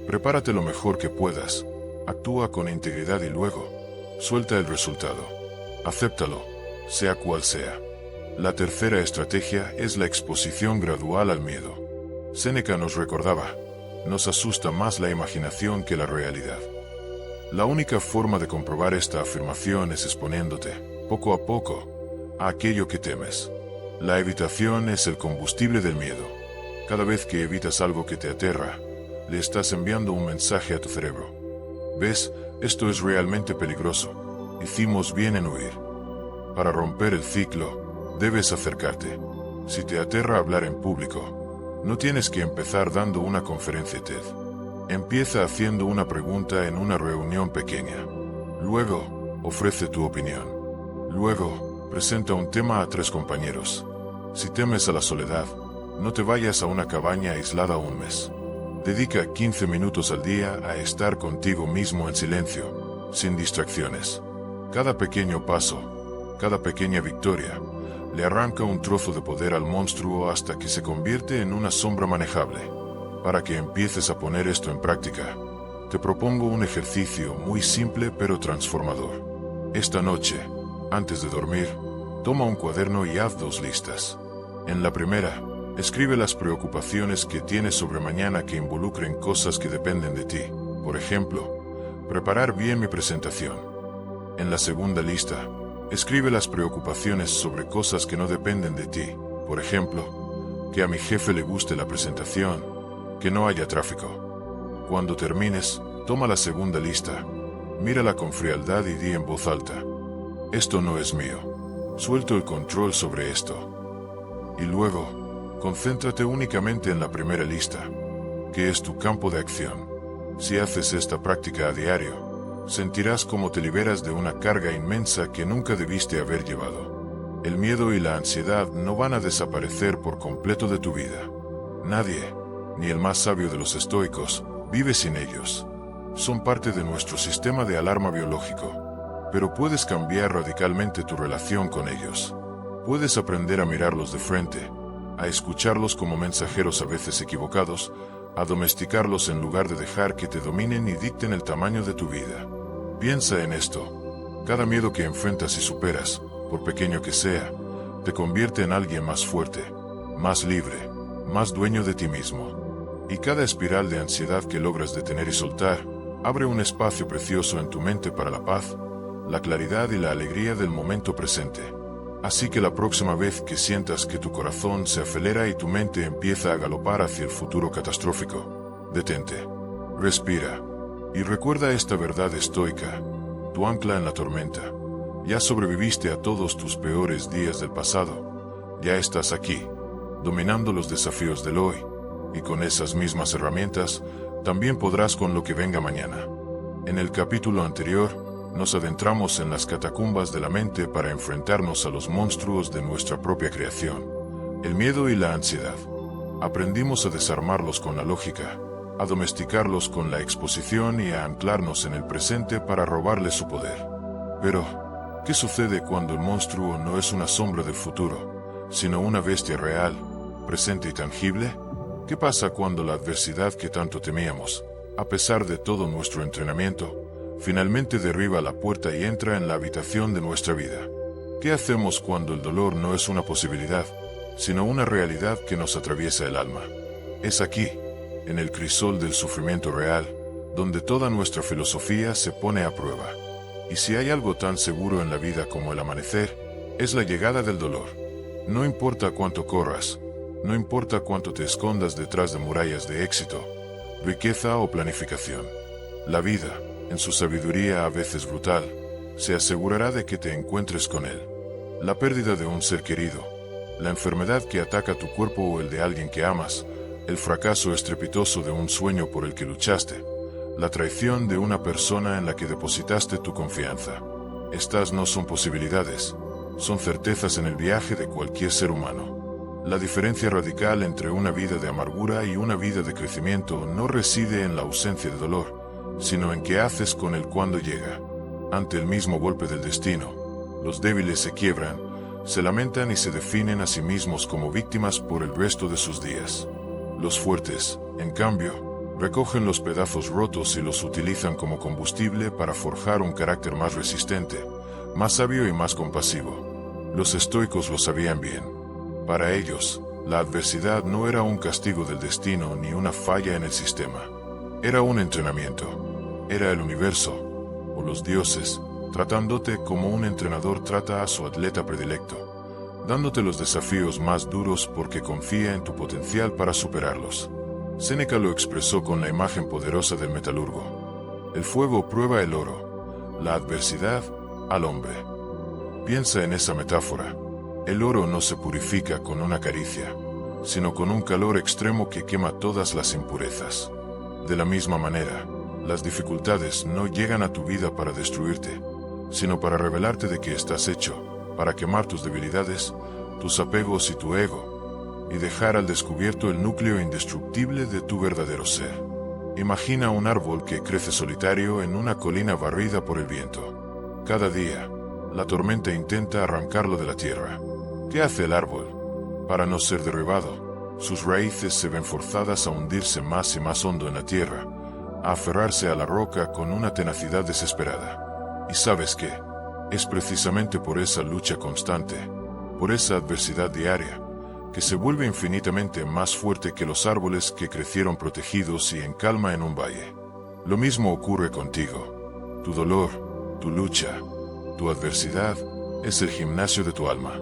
Prepárate lo mejor que puedas, actúa con integridad y luego, suelta el resultado. Acéptalo, sea cual sea. La tercera estrategia es la exposición gradual al miedo. Séneca nos recordaba, nos asusta más la imaginación que la realidad. La única forma de comprobar esta afirmación es exponiéndote, poco a poco, a aquello que temes. La evitación es el combustible del miedo. Cada vez que evitas algo que te aterra, le estás enviando un mensaje a tu cerebro. ¿Ves? Esto es realmente peligroso. Hicimos bien en huir. Para romper el ciclo, debes acercarte. Si te aterra hablar en público, no tienes que empezar dando una conferencia TED. Empieza haciendo una pregunta en una reunión pequeña. Luego, ofrece tu opinión. Luego, presenta un tema a 3 compañeros. Si temes a la soledad, no te vayas a una cabaña aislada un mes. Dedica 15 minutos al día a estar contigo mismo en silencio, sin distracciones. Cada pequeño paso, cada pequeña victoria, le arranca un trozo de poder al monstruo hasta que se convierte en una sombra manejable. Para que empieces a poner esto en práctica, te propongo un ejercicio muy simple pero transformador. Esta noche, antes de dormir, toma un cuaderno y haz 2 listas. En la primera, escribe las preocupaciones que tienes sobre mañana que involucren cosas que dependen de ti. Por ejemplo, preparar bien mi presentación. En la segunda lista, escribe las preocupaciones sobre cosas que no dependen de ti. Por ejemplo, que a mi jefe le guste la presentación, que no haya tráfico. Cuando termines, toma la segunda lista, mírala con frialdad y di en voz alta: esto no es mío. Suelto el control sobre esto. Y luego, concéntrate únicamente en la primera lista, que es tu campo de acción. Si haces esta práctica a diario, sentirás cómo te liberas de una carga inmensa que nunca debiste haber llevado. El miedo y la ansiedad no van a desaparecer por completo de tu vida. Nadie, ni el más sabio de los estoicos, vive sin ellos. Son parte de nuestro sistema de alarma biológico, pero puedes cambiar radicalmente tu relación con ellos. Puedes aprender a mirarlos de frente, a escucharlos como mensajeros a veces equivocados, a domesticarlos en lugar de dejar que te dominen y dicten el tamaño de tu vida. Piensa en esto. Cada miedo que enfrentas y superas, por pequeño que sea, te convierte en alguien más fuerte, más libre, más dueño de ti mismo. Y cada espiral de ansiedad que logras detener y soltar, abre un espacio precioso en tu mente para la paz, la claridad y la alegría del momento presente. Así que la próxima vez que sientas que tu corazón se acelera y tu mente empieza a galopar hacia el futuro catastrófico, detente, respira, y recuerda esta verdad estoica, tu ancla en la tormenta. Ya sobreviviste a todos tus peores días del pasado, ya estás aquí, dominando los desafíos del hoy, y con esas mismas herramientas, también podrás con lo que venga mañana. En el capítulo anterior, nos adentramos en las catacumbas de la mente para enfrentarnos a los monstruos de nuestra propia creación, el miedo y la ansiedad. Aprendimos a desarmarlos con la lógica, a domesticarlos con la exposición y a anclarnos en el presente para robarles su poder. Pero, ¿qué sucede cuando el monstruo no es una sombra del futuro, sino una bestia real, presente y tangible? ¿Qué pasa cuando la adversidad que tanto temíamos, a pesar de todo nuestro entrenamiento, finalmente derriba la puerta y entra en la habitación de nuestra vida? ¿Qué hacemos cuando el dolor no es una posibilidad, sino una realidad que nos atraviesa el alma? Es aquí, en el crisol del sufrimiento real, donde toda nuestra filosofía se pone a prueba. Y si hay algo tan seguro en la vida como el amanecer, es la llegada del dolor. No importa cuánto corras, no importa cuánto te escondas detrás de murallas de éxito, riqueza o planificación. La vida, en su sabiduría a veces brutal, se asegurará de que te encuentres con él. La pérdida de un ser querido, la enfermedad que ataca tu cuerpo o el de alguien que amas, el fracaso estrepitoso de un sueño por el que luchaste, la traición de una persona en la que depositaste tu confianza. Estas no son posibilidades, son certezas en el viaje de cualquier ser humano. La diferencia radical entre una vida de amargura y una vida de crecimiento no reside en la ausencia de dolor, sino en qué haces con él cuando llega. Ante el mismo golpe del destino, los débiles se quiebran, se lamentan y se definen a sí mismos como víctimas por el resto de sus días. Los fuertes, en cambio, recogen los pedazos rotos y los utilizan como combustible para forjar un carácter más resistente, más sabio y más compasivo. Los estoicos lo sabían bien. Para ellos, la adversidad no era un castigo del destino ni una falla en el sistema. Era un entrenamiento. Era el universo, o los dioses, tratándote como un entrenador trata a su atleta predilecto, dándote los desafíos más duros porque confía en tu potencial para superarlos. Séneca lo expresó con la imagen poderosa del metalurgo. El fuego prueba el oro, la adversidad al hombre. Piensa en esa metáfora. El oro no se purifica con una caricia, sino con un calor extremo que quema todas las impurezas. De la misma manera, las dificultades no llegan a tu vida para destruirte, sino para revelarte de qué estás hecho, para quemar tus debilidades, tus apegos y tu ego, y dejar al descubierto el núcleo indestructible de tu verdadero ser. Imagina un árbol que crece solitario en una colina barrida por el viento. Cada día, la tormenta intenta arrancarlo de la tierra. ¿Qué hace el árbol? Para no ser derribado, sus raíces se ven forzadas a hundirse más y más hondo en la tierra, a aferrarse a la roca con una tenacidad desesperada. ¿Y sabes qué? Es precisamente por esa lucha constante, por esa adversidad diaria, que se vuelve infinitamente más fuerte que los árboles que crecieron protegidos y en calma en un valle. Lo mismo ocurre contigo. Tu dolor, tu lucha, tu adversidad, es el gimnasio de tu alma.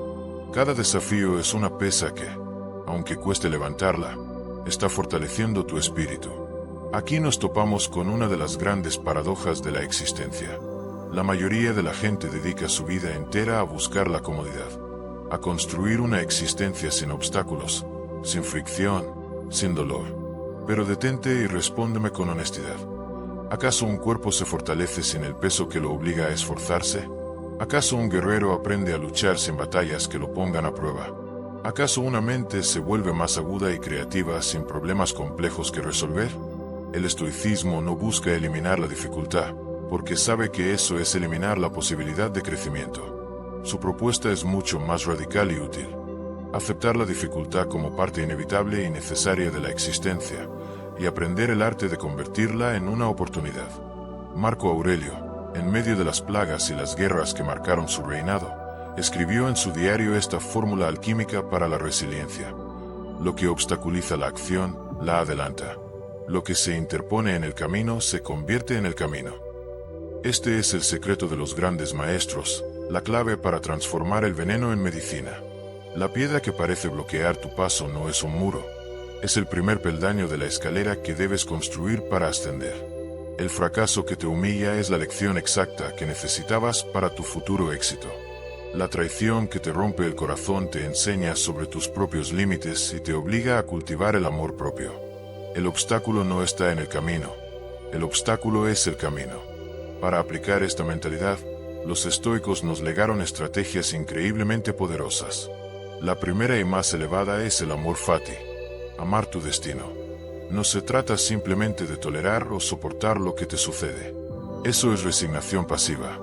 Cada desafío es una pesa que, aunque cueste levantarla, está fortaleciendo tu espíritu. Aquí nos topamos con una de las grandes paradojas de la existencia. La mayoría de la gente dedica su vida entera a buscar la comodidad, a construir una existencia sin obstáculos, sin fricción, sin dolor. Pero detente y respóndeme con honestidad. ¿Acaso un cuerpo se fortalece sin el peso que lo obliga a esforzarse? ¿Acaso un guerrero aprende a luchar sin batallas que lo pongan a prueba? ¿Acaso una mente se vuelve más aguda y creativa sin problemas complejos que resolver? El estoicismo no busca eliminar la dificultad, porque sabe que eso es eliminar la posibilidad de crecimiento. Su propuesta es mucho más radical y útil. Aceptar la dificultad como parte inevitable y necesaria de la existencia, y aprender el arte de convertirla en una oportunidad. Marco Aurelio, en medio de las plagas y las guerras que marcaron su reinado, Escribió en su diario esta fórmula alquímica para la resiliencia. Lo que obstaculiza la acción, la adelanta. Lo que se interpone en el camino se convierte en el camino. Este es el secreto de los grandes maestros, la clave para transformar el veneno en medicina. La piedra que parece bloquear tu paso no es un muro, es el primer peldaño de la escalera que debes construir para ascender. El fracaso que te humilla es la lección exacta que necesitabas para tu futuro éxito. La traición que te rompe el corazón te enseña sobre tus propios límites y te obliga a cultivar el amor propio. El obstáculo no está en el camino, el obstáculo es el camino. Para aplicar esta mentalidad, los estoicos nos legaron estrategias increíblemente poderosas. La primera y más elevada es el amor fati, amar tu destino. No se trata simplemente de tolerar o soportar lo que te sucede. Eso es resignación pasiva.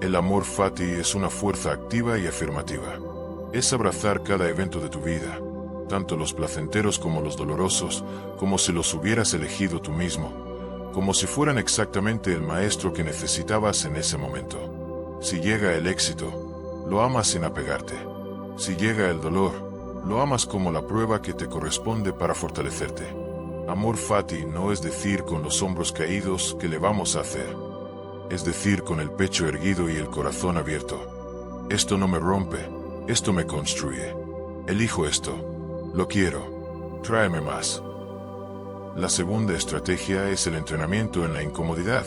El amor fati es una fuerza activa y afirmativa. Es abrazar cada evento de tu vida, tanto los placenteros como los dolorosos, como si los hubieras elegido tú mismo, como si fueran exactamente el maestro que necesitabas en ese momento. Si llega el éxito, lo amas sin apegarte. Si llega el dolor, lo amas como la prueba que te corresponde para fortalecerte. Amor fati no es decir con los hombros caídos que le vamos a hacer. Es decir con el pecho erguido y el corazón abierto. Esto no me rompe, esto me construye. Elijo esto. Lo quiero. Tráeme más. La segunda estrategia es el entrenamiento en la incomodidad,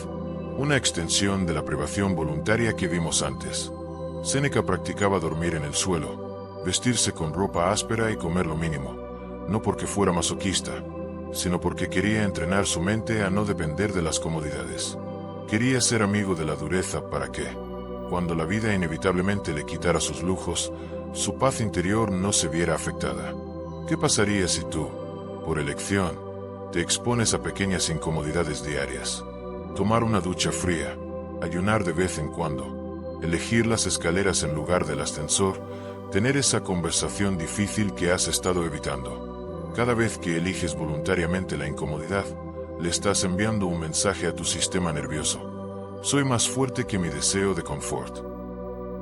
una extensión de la privación voluntaria que vimos antes. Séneca practicaba dormir en el suelo, vestirse con ropa áspera y comer lo mínimo, no porque fuera masoquista, sino porque quería entrenar su mente a no depender de las comodidades. Quería ser amigo de la dureza para que, cuando la vida inevitablemente le quitara sus lujos, su paz interior no se viera afectada. ¿Qué pasaría si tú, por elección, te expones a pequeñas incomodidades diarias? Tomar una ducha fría, ayunar de vez en cuando, elegir las escaleras en lugar del ascensor, tener esa conversación difícil que has estado evitando. Cada vez que eliges voluntariamente la incomodidad, le estás enviando un mensaje a tu sistema nervioso. Soy más fuerte que mi deseo de confort.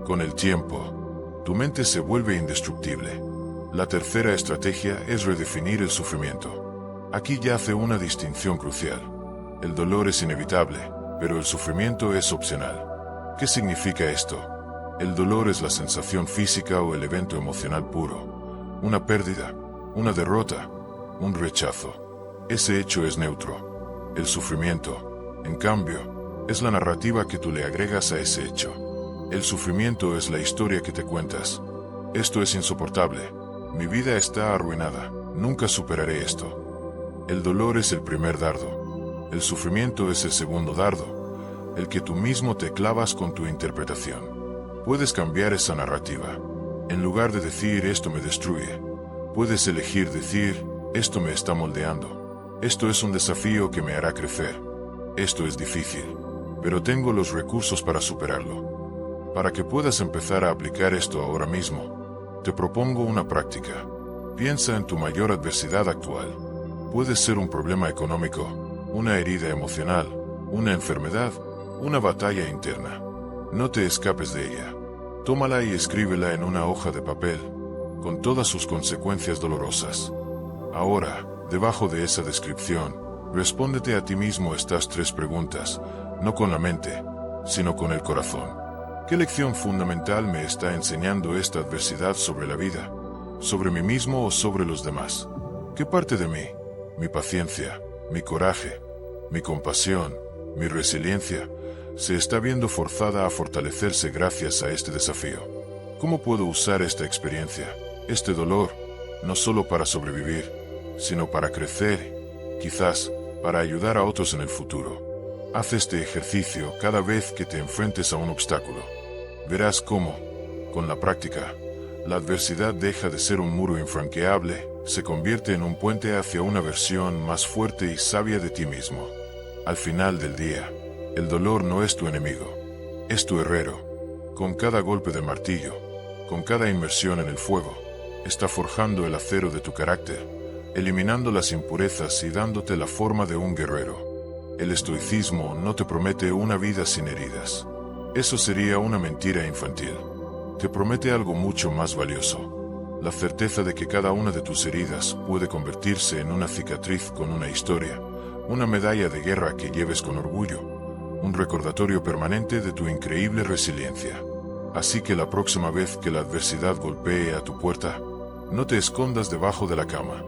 Con el tiempo, tu mente se vuelve indestructible. La tercera estrategia es redefinir el sufrimiento. Aquí yace una distinción crucial. El dolor es inevitable, pero el sufrimiento es opcional. ¿Qué significa esto? El dolor es la sensación física o el evento emocional puro. Una pérdida, una derrota, un rechazo. Ese hecho es neutro. El sufrimiento, en cambio, es la narrativa que tú le agregas a ese hecho. El sufrimiento es la historia que te cuentas. Esto es insoportable. Mi vida está arruinada. Nunca superaré esto. El dolor es el primer dardo. El sufrimiento es el segundo dardo, el que tú mismo te clavas con tu interpretación. Puedes cambiar esa narrativa. En lugar de decir esto me destruye, puedes elegir decir esto me está moldeando. Esto es un desafío que me hará crecer. Esto es difícil, pero tengo los recursos para superarlo. Para que puedas empezar a aplicar esto ahora mismo, te propongo una práctica. Piensa en tu mayor adversidad actual. Puede ser un problema económico, una herida emocional, una enfermedad, una batalla interna. No te escapes de ella. Tómala y escríbela en una hoja de papel, con todas sus consecuencias dolorosas. Ahora, debajo de esa descripción, respóndete a ti mismo estas 3 preguntas, no con la mente, sino con el corazón. ¿Qué lección fundamental me está enseñando esta adversidad sobre la vida, sobre mí mismo o sobre los demás? ¿Qué parte de mí, mi paciencia, mi coraje, mi compasión, mi resiliencia, se está viendo forzada a fortalecerse gracias a este desafío? ¿Cómo puedo usar esta experiencia, este dolor, no solo para sobrevivir, sino para crecer, quizás, para ayudar a otros en el futuro? Haz este ejercicio cada vez que te enfrentes a un obstáculo. Verás cómo, con la práctica, la adversidad deja de ser un muro infranqueable, se convierte en un puente hacia una versión más fuerte y sabia de ti mismo. Al final del día, el dolor no es tu enemigo, es tu herrero. Con cada golpe de martillo, con cada inmersión en el fuego, está forjando el acero de tu carácter, eliminando las impurezas y dándote la forma de un guerrero. El estoicismo no te promete una vida sin heridas. Eso sería una mentira infantil. te promete algo mucho más valioso: la certeza de que cada una de tus heridas puede convertirse en una cicatriz con una historia, una medalla de guerra que lleves con orgullo, un recordatorio permanente de tu increíble resiliencia. Así que la próxima vez que la adversidad golpee a tu puerta, no te escondas debajo de la cama.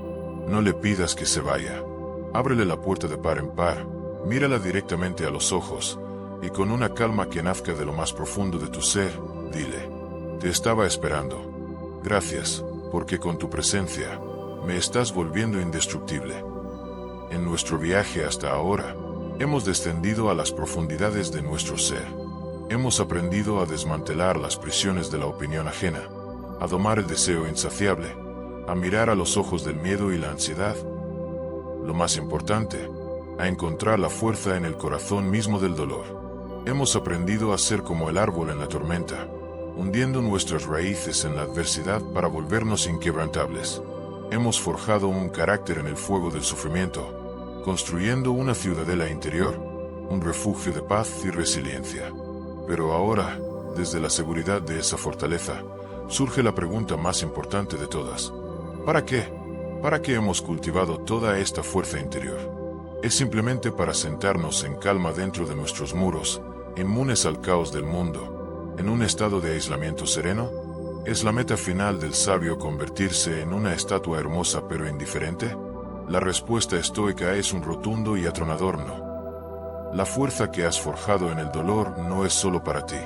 No le pidas que se vaya. Ábrele la puerta de par en par, mírala directamente a los ojos, y con una calma que nazca de lo más profundo de tu ser, dile: te estaba esperando. Gracias, porque con tu presencia, me estás volviendo indestructible. En nuestro viaje hasta ahora, hemos descendido a las profundidades de nuestro ser. Hemos aprendido a desmantelar las prisiones de la opinión ajena, a domar el deseo insaciable, a mirar a los ojos del miedo y la ansiedad. Lo más importante, a encontrar la fuerza en el corazón mismo del dolor. Hemos aprendido a ser como el árbol en la tormenta, hundiendo nuestras raíces en la adversidad para volvernos inquebrantables. Hemos forjado un carácter en el fuego del sufrimiento, construyendo una ciudadela interior, un refugio de paz y resiliencia. Pero ahora, desde la seguridad de esa fortaleza, surge la pregunta más importante de todas: ¿para qué? ¿Para qué hemos cultivado toda esta fuerza interior? ¿Es simplemente para sentarnos en calma dentro de nuestros muros, inmunes al caos del mundo, en un estado de aislamiento sereno? ¿Es la meta final del sabio convertirse en una estatua hermosa pero indiferente? La respuesta estoica es un rotundo y atronador no. La fuerza que has forjado en el dolor no es solo para ti.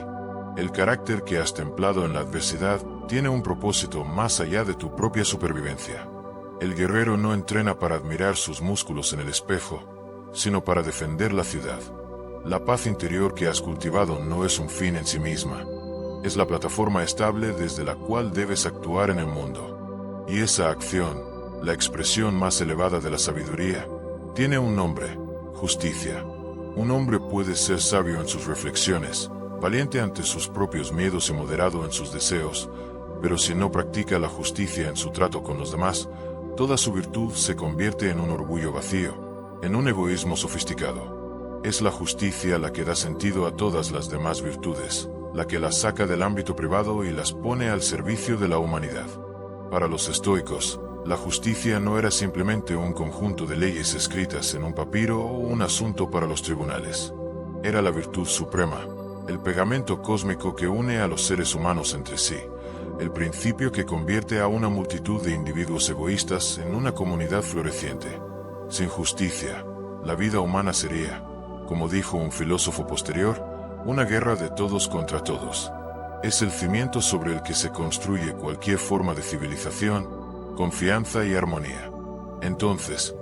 El carácter que has templado en la adversidad tiene un propósito más allá de tu propia supervivencia. El guerrero no entrena para admirar sus músculos en el espejo, sino para defender la ciudad. La paz interior que has cultivado no es un fin en sí misma. Es la plataforma estable desde la cual debes actuar en el mundo. Y esa acción, la expresión más elevada de la sabiduría, tiene un nombre: justicia. Un hombre puede ser sabio en sus reflexiones, valiente ante sus propios miedos y moderado en sus deseos, pero si no practica la justicia en su trato con los demás, toda su virtud se convierte en un orgullo vacío, en un egoísmo sofisticado. Es la justicia la que da sentido a todas las demás virtudes, la que las saca del ámbito privado y las pone al servicio de la humanidad. Para los estoicos, la justicia no era simplemente un conjunto de leyes escritas en un papiro o un asunto para los tribunales. Era la virtud suprema, el pegamento cósmico que une a los seres humanos entre sí, el principio que convierte a una multitud de individuos egoístas en una comunidad floreciente. Sin justicia, la vida humana sería, como dijo un filósofo posterior, una guerra de todos contra todos. Es el cimiento sobre el que se construye cualquier forma de civilización, confianza y armonía. Entonces,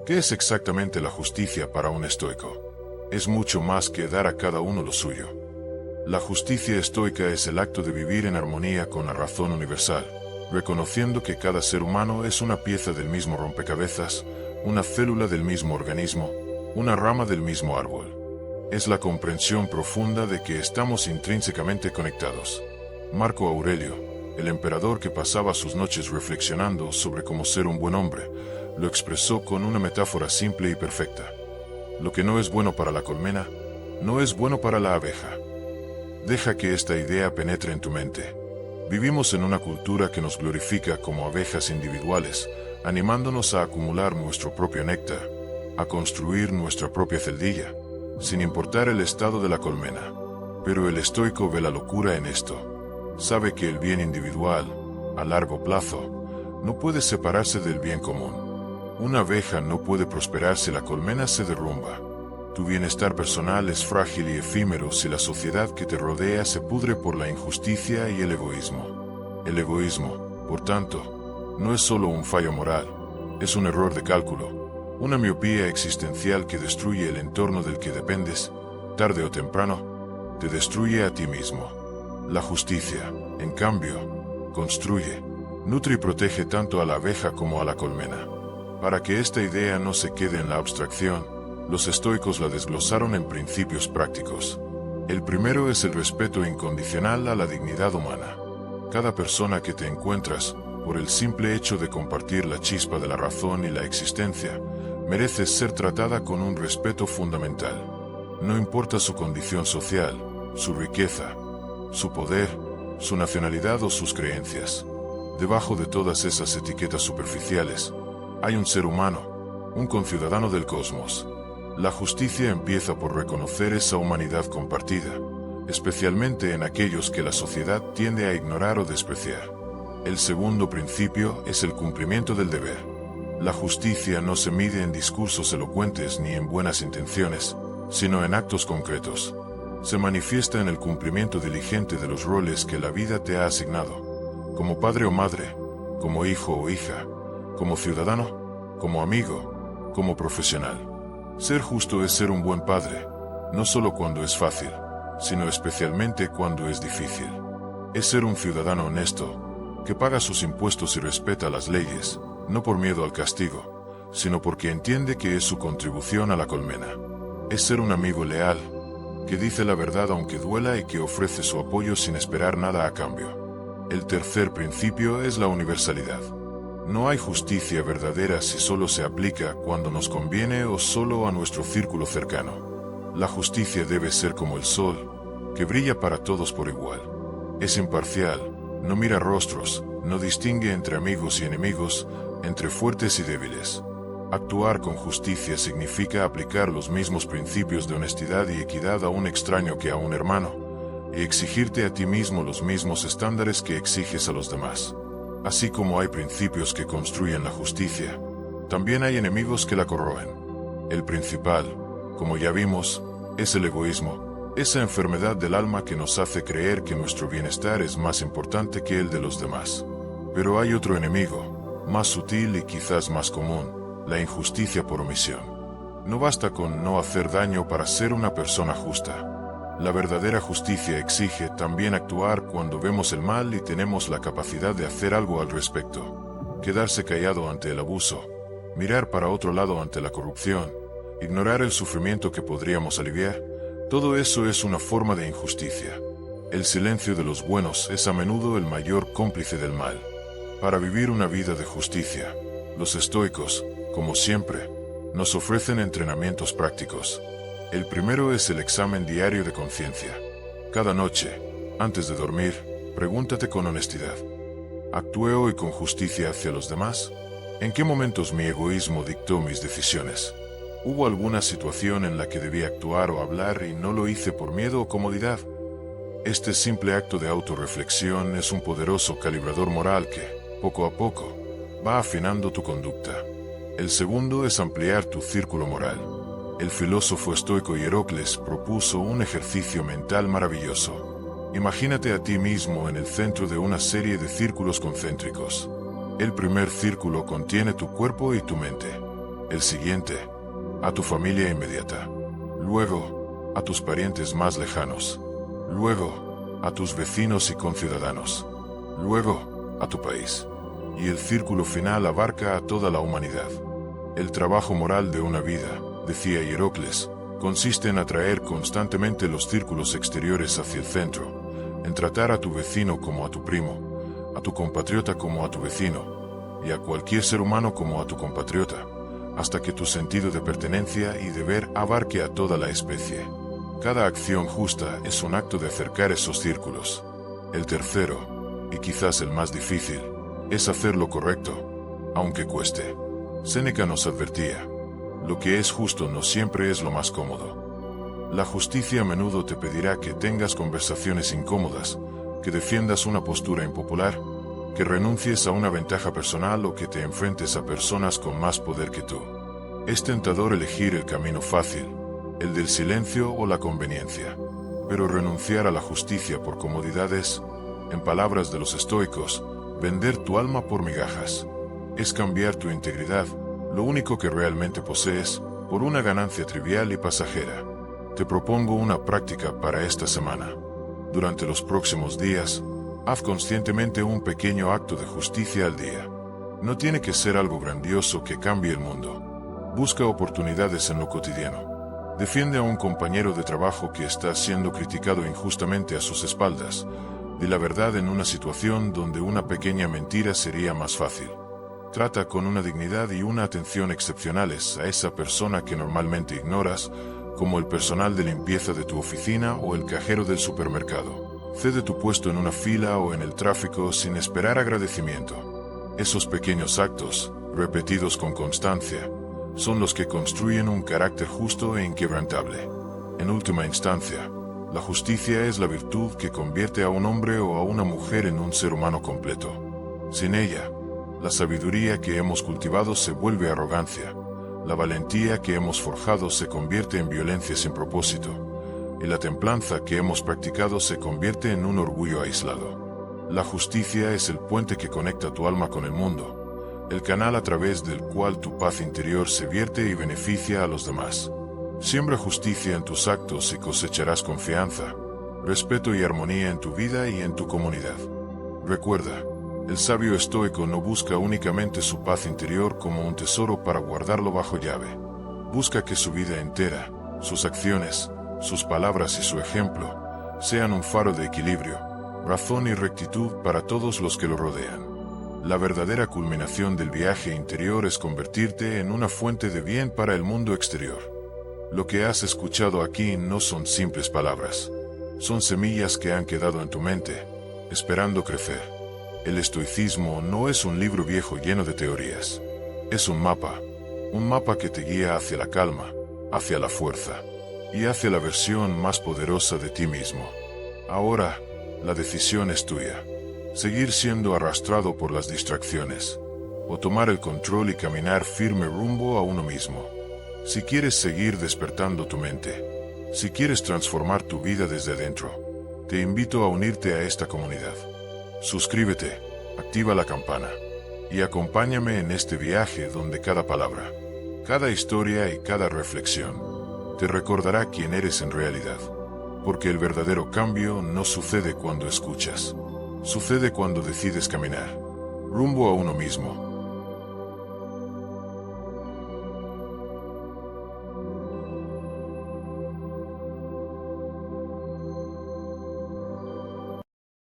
¿qué es exactamente la justicia para un estoico? Es mucho más que dar a cada uno lo suyo. La justicia estoica es el acto de vivir en armonía con la razón universal, reconociendo que cada ser humano es una pieza del mismo rompecabezas, una célula del mismo organismo, una rama del mismo árbol. Es la comprensión profunda de que estamos intrínsecamente conectados. Marco Aurelio, el emperador que pasaba sus noches reflexionando sobre cómo ser un buen hombre, lo expresó con una metáfora simple y perfecta: lo que no es bueno para la colmena, no es bueno para la abeja. Deja que esta idea penetre en tu mente. Vivimos en una cultura que nos glorifica como abejas individuales, animándonos a acumular nuestro propio néctar, a construir nuestra propia celdilla, sin importar el estado de la colmena. Pero el estoico ve la locura en esto. Sabe que el bien individual, a largo plazo, no puede separarse del bien común. Una abeja no puede prosperar si la colmena se derrumba. Tu bienestar personal es frágil y efímero si la sociedad que te rodea se pudre por la injusticia y el egoísmo. El egoísmo, por tanto, no es solo un fallo moral, es un error de cálculo, una miopía existencial que destruye el entorno del que dependes. Tarde o temprano, te destruye a ti mismo. La justicia, en cambio, construye, nutre y protege tanto a la abeja como a la colmena. Para que esta idea no se quede en la abstracción, los estoicos la desglosaron en principios prácticos. El primero es el respeto incondicional a la dignidad humana. Cada persona que te encuentras, por el simple hecho de compartir la chispa de la razón y la existencia, merece ser tratada con un respeto fundamental. No importa su condición social, su riqueza, su poder, su nacionalidad o sus creencias. Debajo de todas esas etiquetas superficiales, hay un ser humano, un conciudadano del cosmos. La justicia empieza por reconocer esa humanidad compartida, especialmente en aquellos que la sociedad tiende a ignorar o despreciar. El segundo principio es el cumplimiento del deber. La justicia no se mide en discursos elocuentes ni en buenas intenciones, sino en actos concretos. Se manifiesta en el cumplimiento diligente de los roles que la vida te ha asignado, como padre o madre, como hijo o hija, como ciudadano, como amigo, como profesional. Ser justo es ser un buen padre, no solo cuando es fácil, sino especialmente cuando es difícil. Es ser un ciudadano honesto, que paga sus impuestos y respeta las leyes, no por miedo al castigo, sino porque entiende que es su contribución a la colmena. Es ser un amigo leal, que dice la verdad aunque duela y que ofrece su apoyo sin esperar nada a cambio. El tercer principio es la universalidad. No hay justicia verdadera si solo se aplica cuando nos conviene o solo a nuestro círculo cercano. La justicia debe ser como el sol, que brilla para todos por igual. Es imparcial, no mira rostros, no distingue entre amigos y enemigos, entre fuertes y débiles. Actuar con justicia significa aplicar los mismos principios de honestidad y equidad a un extraño que a un hermano, y exigirte a ti mismo los mismos estándares que exiges a los demás. Así como hay principios que construyen la justicia, también hay enemigos que la corroen. El principal, como ya vimos, es el egoísmo, esa enfermedad del alma que nos hace creer que nuestro bienestar es más importante que el de los demás. Pero hay otro enemigo, más sutil y quizás más común: la injusticia por omisión. No basta con no hacer daño para ser una persona justa. La verdadera justicia exige también actuar cuando vemos el mal y tenemos la capacidad de hacer algo al respecto. Quedarse callado ante el abuso, mirar para otro lado ante la corrupción, ignorar el sufrimiento que podríamos aliviar, todo eso es una forma de injusticia. El silencio de los buenos es a menudo el mayor cómplice del mal. Para vivir una vida de justicia, los estoicos, como siempre, nos ofrecen entrenamientos prácticos. El primero es el examen diario de conciencia. Cada noche, antes de dormir, pregúntate con honestidad: ¿actué hoy con justicia hacia los demás? ¿En qué momentos mi egoísmo dictó mis decisiones? ¿Hubo alguna situación en la que debí actuar o hablar y no lo hice por miedo o comodidad? Este simple acto de autorreflexión es un poderoso calibrador moral que, poco a poco, va afinando tu conducta. El segundo es ampliar tu círculo moral. El filósofo estoico Hierocles propuso un ejercicio mental maravilloso. Imagínate a ti mismo en el centro de una serie de círculos concéntricos. El primer círculo contiene tu cuerpo y tu mente. El siguiente, a tu familia inmediata. Luego, a tus parientes más lejanos. Luego, a tus vecinos y conciudadanos. Luego, a tu país. Y el círculo final abarca a toda la humanidad. El trabajo moral de una vida, decía Hierocles, consiste en atraer constantemente los círculos exteriores hacia el centro, en tratar a tu vecino como a tu primo, a tu compatriota como a tu vecino, y a cualquier ser humano como a tu compatriota, hasta que tu sentido de pertenencia y deber abarque a toda la especie. Cada acción justa es un acto de acercar esos círculos. El tercero, y quizás el más difícil, es hacer lo correcto, aunque cueste. Séneca nos advertía: lo que es justo no siempre es lo más cómodo. La justicia a menudo te pedirá que tengas conversaciones incómodas, que defiendas una postura impopular, que renuncies a una ventaja personal o que te enfrentes a personas con más poder que tú. Es tentador elegir el camino fácil, el del silencio o la conveniencia. Pero renunciar a la justicia por comodidades, en palabras de los estoicos, vender tu alma por migajas. Es cambiar tu integridad, lo único que realmente posees, por una ganancia trivial y pasajera. Te propongo una práctica para esta semana. Durante los próximos días, haz conscientemente un pequeño acto de justicia al día. No tiene que ser algo grandioso que cambie el mundo. Busca oportunidades en lo cotidiano. Defiende a un compañero de trabajo que está siendo criticado injustamente a sus espaldas. Di la verdad en una situación donde una pequeña mentira sería más fácil. Trata con una dignidad y una atención excepcionales a esa persona que normalmente ignoras, como el personal de limpieza de tu oficina o el cajero del supermercado. Cede tu puesto en una fila o en el tráfico sin esperar agradecimiento. Esos pequeños actos, repetidos con constancia, son los que construyen un carácter justo e inquebrantable. En última instancia, la justicia es la virtud que convierte a un hombre o a una mujer en un ser humano completo. Sin ella, la sabiduría que hemos cultivado se vuelve arrogancia, la valentía que hemos forjado se convierte en violencia sin propósito, y la templanza que hemos practicado se convierte en un orgullo aislado. La justicia es el puente que conecta tu alma con el mundo, el canal a través del cual tu paz interior se vierte y beneficia a los demás. Siembra justicia en tus actos y cosecharás confianza, respeto y armonía en tu vida y en tu comunidad. Recuerda, el sabio estoico no busca únicamente su paz interior como un tesoro para guardarlo bajo llave. Busca que su vida entera, sus acciones, sus palabras y su ejemplo, sean un faro de equilibrio, razón y rectitud para todos los que lo rodean. La verdadera culminación del viaje interior es convertirte en una fuente de bien para el mundo exterior. Lo que has escuchado aquí no son simples palabras. Son semillas que han quedado en tu mente, esperando crecer. El estoicismo no es un libro viejo lleno de teorías. Es un mapa que te guía hacia la calma, hacia la fuerza y hacia la versión más poderosa de ti mismo. Ahora, la decisión es tuya. Seguir siendo arrastrado por las distracciones, o tomar el control y caminar firme rumbo a uno mismo. Si quieres seguir despertando tu mente, si quieres transformar tu vida desde adentro, te invito a unirte a esta comunidad. Suscríbete, activa la campana, y acompáñame en este viaje donde cada palabra, cada historia y cada reflexión te recordará quién eres en realidad. Porque el verdadero cambio no sucede cuando escuchas, sucede cuando decides caminar rumbo a uno mismo.